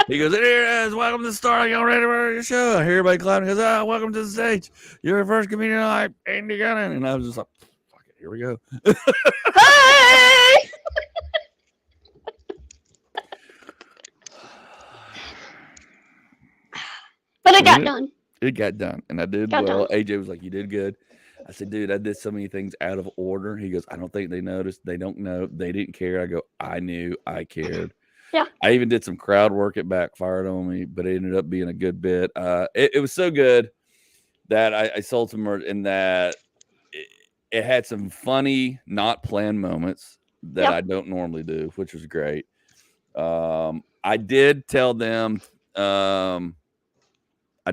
Speaker 1: He goes, here it is. Welcome to the start. Y'all ready for your show? I hear everybody clapping. He goes, welcome to the stage. You're the first comedian I Andy Gunnin. And I was just like, fuck it. Here we go.
Speaker 2: Hey! But it got done.
Speaker 1: It got done. And I did well. Done. AJ was like, you did good. I said, dude, I did so many things out of order. He goes, I don't think they noticed. They don't know. They didn't care. I go, I knew. I cared.
Speaker 2: Yeah.
Speaker 1: I even did some crowd work. It backfired on me, but it ended up being a good bit. It was so good that I sold some merch, and that it had some funny, not planned moments that I don't normally do, which was great. I did tell them, I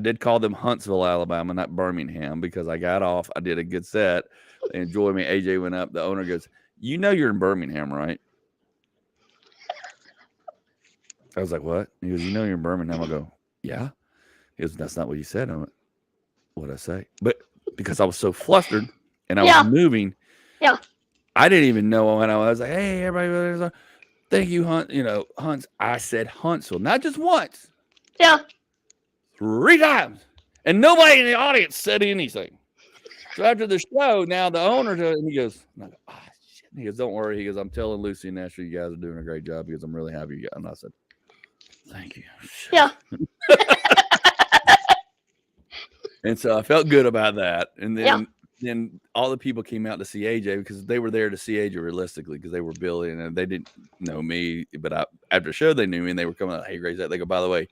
Speaker 1: did call them Huntsville, Alabama, not Birmingham, because I got off. I did a good set. They enjoyed me. AJ went up. The owner goes, you know you're in Birmingham, right? I was like, what? He goes, you know you're in Birmingham. I go, yeah. He goes, that's not what you said. I went, what'd I say? But because I was so flustered and I was moving, I didn't even know when I was like, hey, everybody, thank you, Hunts. I said Huntsville, not just once.
Speaker 2: Yeah.
Speaker 1: 3 times. And nobody in the audience said anything. So after the show, now the owner, and he goes, shit. He goes, don't worry. He goes, I'm telling Lucy and Ashley, you guys are doing a great job because I'm really happy you got. And I said, thank you.
Speaker 2: Yeah.
Speaker 1: And so I felt good about that. And then all the people came out to see AJ because they were there to see AJ realistically because they were Billy and they didn't know me. But after the show, they knew me and they were coming out, hey, Grace, they go, by the way,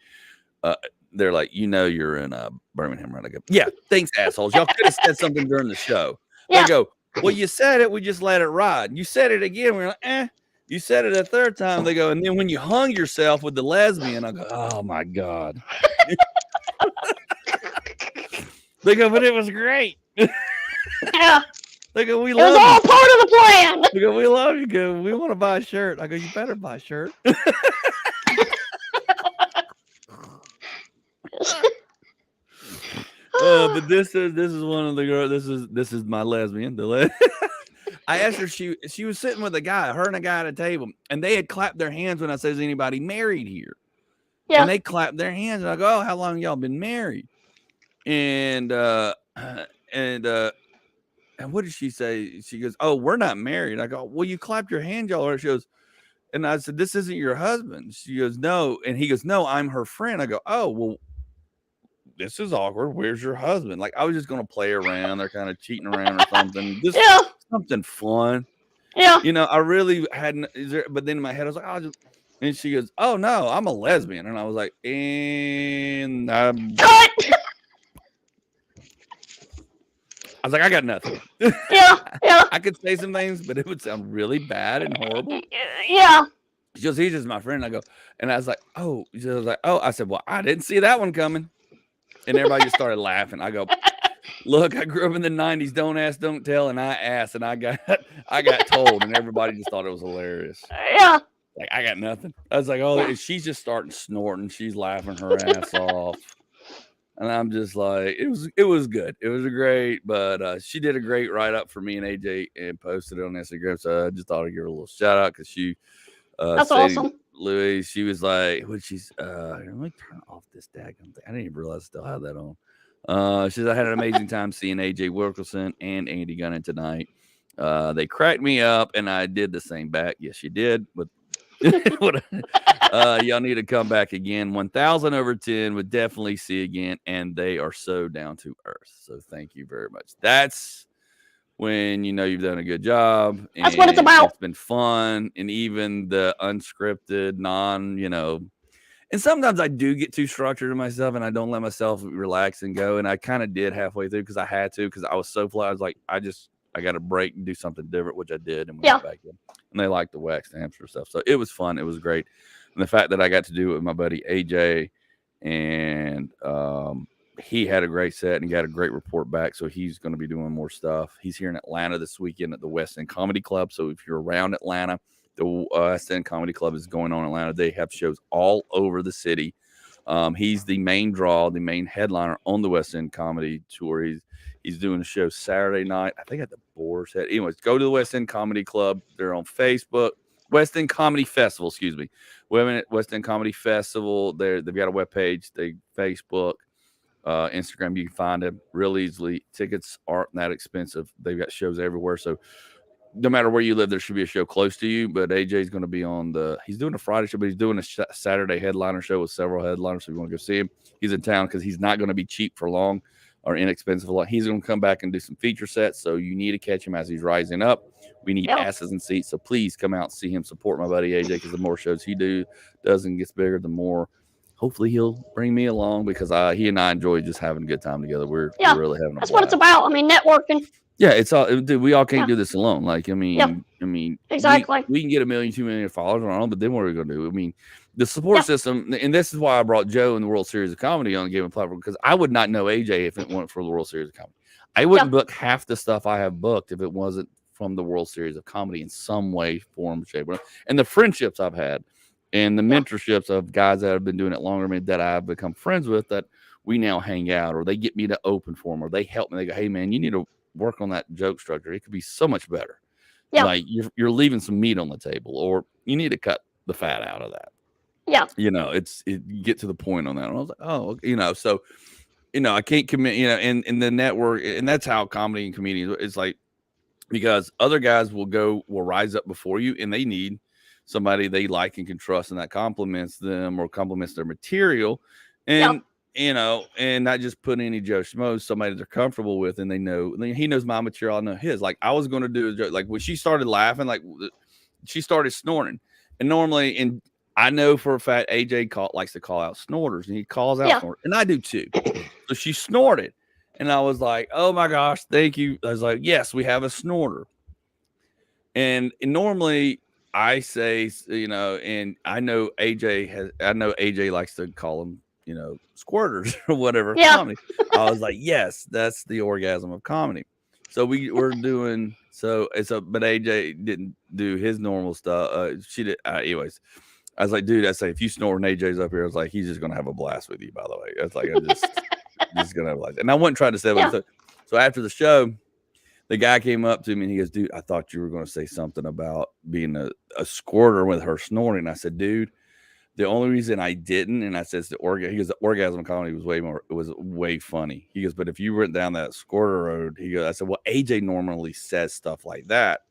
Speaker 1: they're like, you're in Birmingham, right? I go, yeah, thanks, assholes. Y'all could have said something during the show. They go, well, you said it. We just let it ride. You said it again. We're like, You said it a third time. They go, and then when you hung yourself with the lesbian, I go, oh, my God. They go, but it was great.
Speaker 2: Yeah.
Speaker 1: They go, we love you.
Speaker 2: It was all part of the plan.
Speaker 1: They go, we love you. Go, we want to buy a shirt. I go, you better buy a shirt. But this is one of the girls. This is my lesbian. I asked her. She was sitting with a guy, her and a guy at a table, and they had clapped their hands when I said, "Is anybody married here?" Yeah. And they clapped their hands, and I go, "Oh, how long y'all been married?" And what did she say? She goes, "Oh, we're not married." I go, "Well, you clapped your hand, y'all." Or she goes, and I said, "This isn't your husband." She goes, "No," and he goes, "No, I'm her friend." I go, "Oh, well, this is awkward. Where's your husband?" Like I was just gonna play around. They're kind of cheating around or something. Just something fun.
Speaker 2: Yeah.
Speaker 1: You know, I really hadn't. But then in my head, I was like, "Oh," and she goes, "Oh no, I'm a lesbian," and I was like, "And
Speaker 2: cut."
Speaker 1: I was like, I got nothing.
Speaker 2: Yeah.
Speaker 1: I could say some things, but it would sound really bad and horrible.
Speaker 2: Yeah.
Speaker 1: She goes, he's just my friend. I go, and I was like, oh. She was like, oh. I said, well, I didn't see that one coming. And everybody just started laughing. I go, look, I grew up in the 90s. Don't ask, don't tell. And I asked, and I got told, and everybody just thought it was hilarious.
Speaker 2: Yeah.
Speaker 1: Like, I got nothing. I was like, oh, she's just starting snorting. She's laughing her ass off. And I'm just like, it was good. It was great, but she did a great write up for me and AJ and posted it on Instagram. So I just thought I'd give her a little shout out because she,
Speaker 2: That's
Speaker 1: Sadie
Speaker 2: awesome.
Speaker 1: Louise, she was like, what she's, let me turn off this daggone thing. I didn't even realize I still had that on. She said, I had an amazing time seeing AJ Wilkerson and Andy Gunnin tonight. They cracked me up and I did the same back. Yes, you did. But y'all need to come back again. 1,000 over 10 would definitely see again. And they are so down to earth. So thank you very much. That's when you know you've done a good job. And
Speaker 2: That's what it's about.
Speaker 1: it's been fun. And even the unscripted, and sometimes I do get too structured in myself and I don't let myself relax and go. And I kind of did halfway through because I had to, because I was so flat. I was like, I got to break and do something different, which I did. And we went back in. And they liked the wax hamster stuff. So it was fun. It was great. And the fact that I got to do it with my buddy AJ, and he had a great set and got a great report back. So he's going to be doing more stuff. He's here in Atlanta this weekend at the West End Comedy Club. So if you're around Atlanta, the West End Comedy Club is going on in Atlanta. They have shows all over the city. He's the main draw, the main headliner on the West End Comedy Tour. He's doing a show Saturday night, I think at the Boar's Head. Anyways, go to the West End Comedy Club. They're on Facebook. West End Comedy Festival, excuse me. Women at West End Comedy Festival. They've got a webpage. They Facebook, Instagram. You can find them real easily. Tickets aren't that expensive. They've got shows everywhere. So no matter where you live, there should be a show close to you. But AJ's going to be he's doing a Friday show, but he's doing a Saturday headliner show with several headliners. So if you want to go see him, he's in town because he's not going to be cheap for long or inexpensive for long. He's going to come back and do some feature sets. So you need to catch him as he's rising up. We need asses and seats. So please come out and see him, support my buddy AJ, because the more shows he does and gets bigger, the more hopefully he'll bring me along, because he and I enjoy just having a good time together. We're really having a
Speaker 2: That's
Speaker 1: blast.
Speaker 2: what it's about. I mean, networking.
Speaker 1: Yeah, it's all. Dude, we all can't do this alone. Like, I mean,
Speaker 2: exactly.
Speaker 1: We can get 1 million, 2 million followers on our own, but then what are we going to do? I mean, the support system, and this is why I brought Joe in the World Series of Comedy on the Game Platform, because I would not know AJ if it weren't for the World Series of Comedy. I wouldn't book half the stuff I have booked if it wasn't from the World Series of Comedy in some way, form, shape, and the friendships I've had, and the mentorships of guys that have been doing it longer than me that I've become friends with, that we now hang out, or they get me to open for them, or they help me. They go, hey man, you need to work on that joke structure. It could be so much better. Yeah. Like you're leaving some meat on the table, or you need to cut the fat out of that.
Speaker 2: Yeah.
Speaker 1: You get to the point on that. And I was like, oh, so, I can't commit, in the network, and that's how comedy and comedians, it's like, because other guys will rise up before you, and they need somebody they like and can trust, and that compliments them or compliments their material. And, and not just put any Joe Schmo, somebody they're comfortable with, and they know, he knows my material, I know his. Like, I was going to do a joke, like when she started laughing, like she started snorting, and normally, and I know for a fact AJ likes to call out snorters, and he calls out snorters, and I do too. So she snorted, and I was like, oh my gosh, thank you. I was like, yes, we have a snorter. And normally I say, and I know AJ likes to call them, squirters or whatever. Comedy. I was like, yes, that's the orgasm of comedy. So we're doing, but AJ didn't do his normal stuff. She did. Anyways, I was like, dude, if you snort and AJ's up here, I was like, he's just going to have a blast with you, by the way. It's like, I'm just going to have a blast. And I wasn't trying to say it. So after the show, the guy came up to me and he goes, dude, I thought you were going to say something about being a squirter with her snorting. I said, dude, the only reason I didn't, and I said, the orgasm comedy was way funny. He goes, but if you went down that squirter road, I said, well, AJ normally says stuff like that.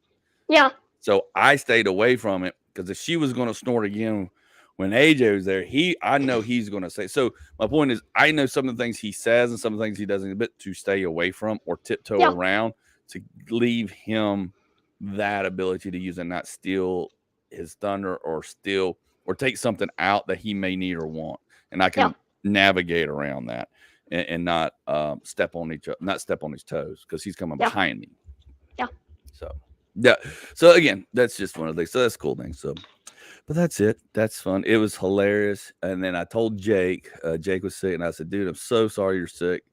Speaker 2: Yeah. So
Speaker 1: I stayed away from it, because if she was going to snort again when AJ was there, I know he's going to say. So my point is, I know some of the things he says and some of the things he doesn't, but to stay away from or tiptoe around, to leave him that ability to use and not steal his thunder or take something out that he may need or want. And I can navigate around that and not step on his toes, because he's coming behind me.
Speaker 2: Yeah.
Speaker 1: So again, that's just one of the things. So that's a cool thing. So, but that's it. That's fun. It was hilarious. And then I told Jake, Jake was sick, and I said, dude, I'm so sorry you're sick.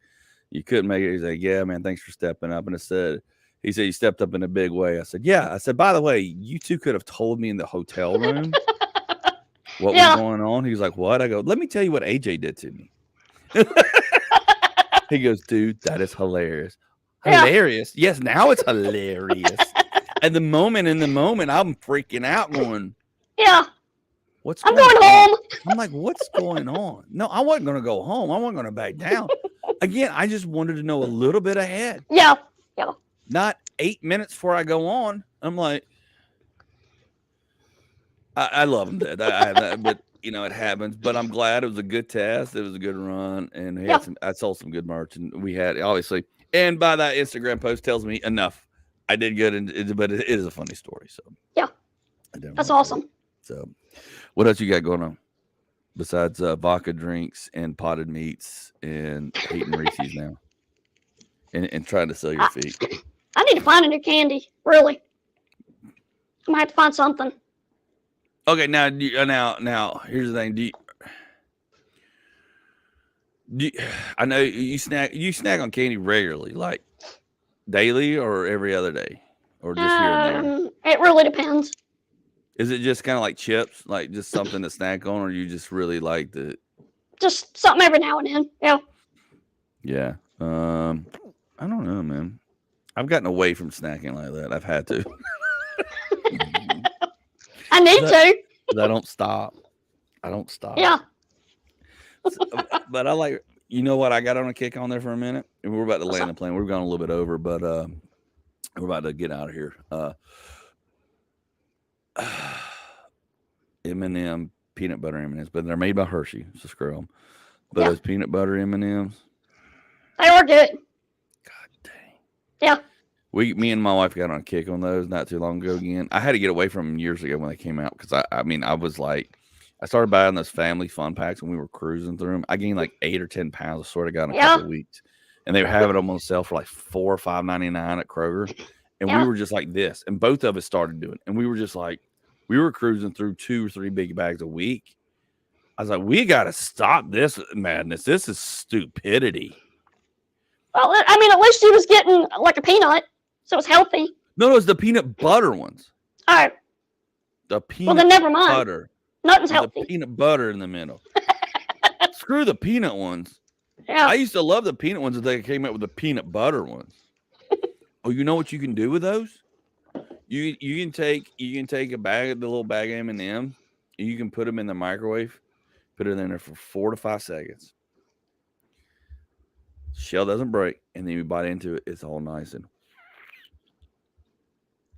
Speaker 1: You couldn't make it. He's like, yeah, man, thanks for stepping up. And he said, you stepped up in a big way. I said, yeah. I said, by the way, you two could have told me in the hotel room what was going on. He was like, what? I go, let me tell you what AJ did to me. He goes, dude, that is hilarious.
Speaker 2: Yeah.
Speaker 1: Hilarious. Yes, now it's hilarious. In the moment, I'm freaking out going,
Speaker 2: Yeah.
Speaker 1: what's
Speaker 2: I'm
Speaker 1: going
Speaker 2: going
Speaker 1: on?
Speaker 2: home.
Speaker 1: I'm like, what's going on? No, I wasn't going to go home. I wasn't going to back down. Again, I just wanted to know a little bit ahead.
Speaker 2: Yeah. Yeah.
Speaker 1: Not 8 minutes before I go on. I'm like, I love him, but you know, it happens. But I'm glad it was a good test. It was a good run, and we had I sold some good merch, and we had obviously. And by that Instagram post tells me enough. I did good, but it is a funny story. So
Speaker 2: yeah, that's awesome.
Speaker 1: So, what else you got going on besides vodka drinks and potted meats and eating Reese's now, and trying to sell your feet?
Speaker 2: I need to find a new candy. Really, I might have to find something.
Speaker 1: Okay, now here's the thing. I know you snack on candy regularly, like daily or every other day, or just here and there?
Speaker 2: It really depends.
Speaker 1: Is it just kind of like chips, like just something to snack on, or you just really like the?
Speaker 2: Just something every now and then. Yeah.
Speaker 1: Yeah. I don't know, man. I've gotten away from snacking like that. I've had to.
Speaker 2: I need to.
Speaker 1: I don't stop.
Speaker 2: Yeah.
Speaker 1: But I like, you know what? I got on a kick on there for a minute, and we're about to land the plane. We've gone a little bit over, but we're about to get out of here. M&M peanut butter M&Ms, but they're made by Hershey, so screw them. But those peanut butter M&Ms,
Speaker 2: they are good.
Speaker 1: God dang.
Speaker 2: Yeah.
Speaker 1: Me and my wife got on a kick on those not too long ago again. I had to get away from them years ago when they came out because I was like, I started buying those family fun packs when we were cruising through them. I gained like 8 or 10 pounds. I sort of got in a couple of weeks, and they have it on sale for like $4 or $5.99 at Kroger. And we were just like this, and both of us started doing it. And we were just like, we were cruising through 2 or 3 big bags a week. I was like, we got to stop this madness. This is stupidity.
Speaker 2: Well, I mean, at least he was getting like a peanut, so it was healthy.
Speaker 1: No, it's the peanut butter ones.
Speaker 2: Oh.
Speaker 1: The peanut
Speaker 2: then never mind.
Speaker 1: butter.
Speaker 2: Nothing's healthy.
Speaker 1: The peanut butter in the middle. Screw the peanut ones.
Speaker 2: Yeah.
Speaker 1: I used to love the peanut ones that they came out with the peanut butter ones. Oh, you know what you can do with those? You can take a bag, the little bag of M&M, and you can put them in the microwave. Put it in there for 4 to 5 seconds. Shell doesn't break, and then you bite into it. It's all nice and.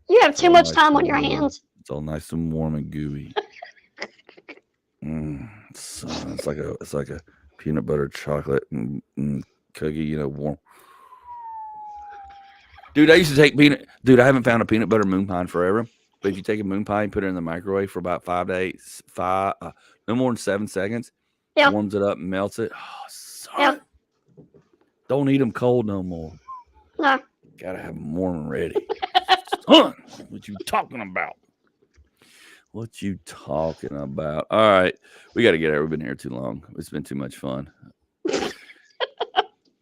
Speaker 2: You have too much time on your hands.
Speaker 1: It's all nice and warm and gooey. It's like a peanut butter chocolate and cookie, warm. Dude, I used to take I haven't found a peanut butter moon pie in forever. But if you take a moon pie and put it in the microwave for about 5 to 8, no more than 7 seconds, warms it up and melts it. Oh, son. Don't eat them cold no more.
Speaker 2: No.
Speaker 1: Gotta have them warm and ready. Son, what you talking about? What you talking about? All right. We got to get out. We've been here too long. It's been too much fun.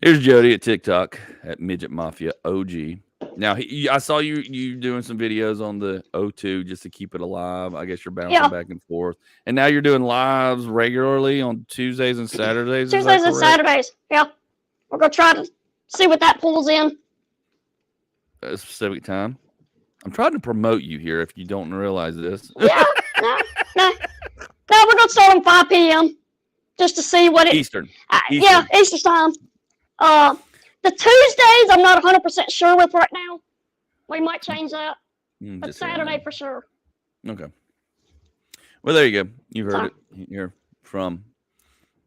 Speaker 1: Here's Jody at TikTok at Midget Mafia OG. Now, I saw you doing some videos on the O2 just to keep it alive. I guess you're bouncing back and forth. And now you're doing lives regularly on Tuesdays and Saturdays.
Speaker 2: Tuesdays and Saturdays. Yeah. We're going to try to see what that pulls in.
Speaker 1: At a specific time. I'm trying to promote you here if you don't realize this.
Speaker 2: Yeah. No, we're going to start on 5 p.m. just to see what it...
Speaker 1: Eastern.
Speaker 2: Yeah, Eastern time. The Tuesdays, I'm not 100% sure with right now. We might change that. But Saturday for sure.
Speaker 1: Okay. Well, there you go. You heard it here from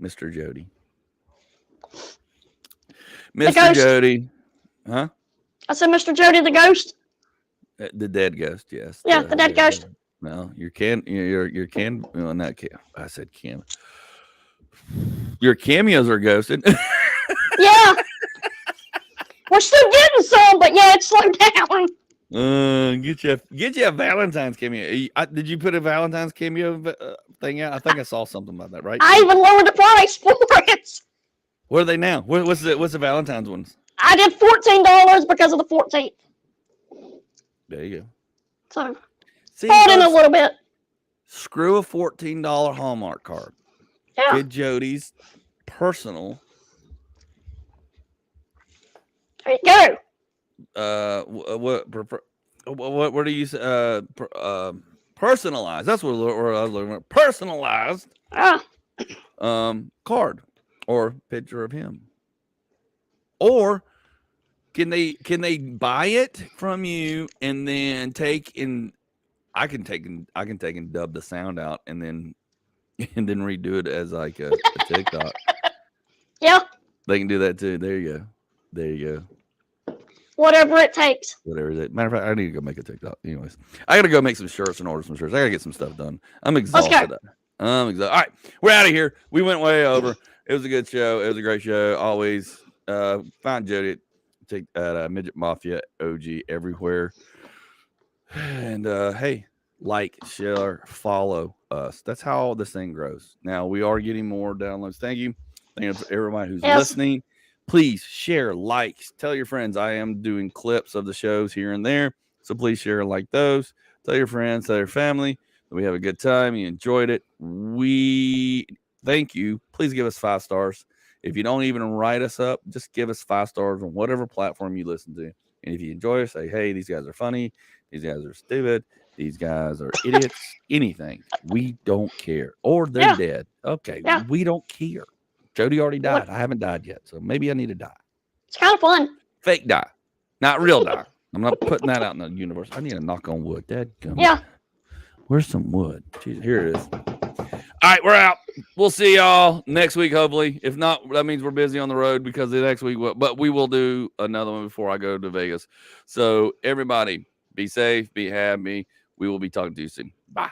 Speaker 1: Mr. Jody. Mr. Jody. Huh? I
Speaker 2: said Mr. Jody the ghost.
Speaker 1: The dead ghost, yes.
Speaker 2: Yeah, the dead ghost.
Speaker 1: No, your well, not cam. I said cam. Your cameos are ghosted.
Speaker 2: Yeah. We're still getting some, but yeah, it's slowed down.
Speaker 1: Get you a Valentine's cameo. Did you put a Valentine's cameo thing out? I think I saw something about that, right?
Speaker 2: I even lowered the price for it.
Speaker 1: What are they now? What's the Valentine's ones?
Speaker 2: I did $14 because of the 14th.
Speaker 1: There you go.
Speaker 2: So, fall in a little bit.
Speaker 1: Screw a $14 Hallmark card.
Speaker 2: Yeah.
Speaker 1: Get Jody's personal
Speaker 2: There you
Speaker 1: What do you say? Personalized. That's what I was looking for. Personalized card or picture of him. Or can they buy it from you and then I can take and dub the sound out and then redo it as like a TikTok.
Speaker 2: Yeah.
Speaker 1: They can do that too. There you go.
Speaker 2: Whatever it takes.
Speaker 1: Whatever it is. Matter of fact, I need to go make a TikTok. Anyways, I got to go make some shirts and order some shirts. I got to get some stuff done. I'm exhausted. I'm exhausted. All right, we're out of here. We went way over. It was a good show. It was a great show. Always find Jody at Midget Mafia OG everywhere. And hey, like, share, follow us. That's how all this thing grows. Now we are getting more downloads. Thank you for everybody who's listening. Please share, like, tell your friends. I am doing clips of the shows here and there, so please share and like those. Tell your friends, tell your family that we have a good time. You enjoyed it. We thank you. Please give us 5 stars. If you don't even write us up, just give us 5 stars on whatever platform you listen to. And if you enjoy us, say, hey, these guys are funny. These guys are stupid. These guys are idiots. Anything. We don't care. Or they're dead. Okay. Yeah. We don't care. Jody already died. I haven't died yet. So maybe I need to die.
Speaker 2: It's kind of fun.
Speaker 1: Fake die. Not real die. I'm not putting that out in the universe. I need to knock on wood. Dadgum.
Speaker 2: Yeah.
Speaker 1: Where's some wood? Jeez, here it is. All right, we're out. We'll see y'all next week, hopefully. If not, that means we're busy on the road because the next week, but we will do another one before I go to Vegas. So everybody, be safe, be happy. We will be talking to you soon. Bye.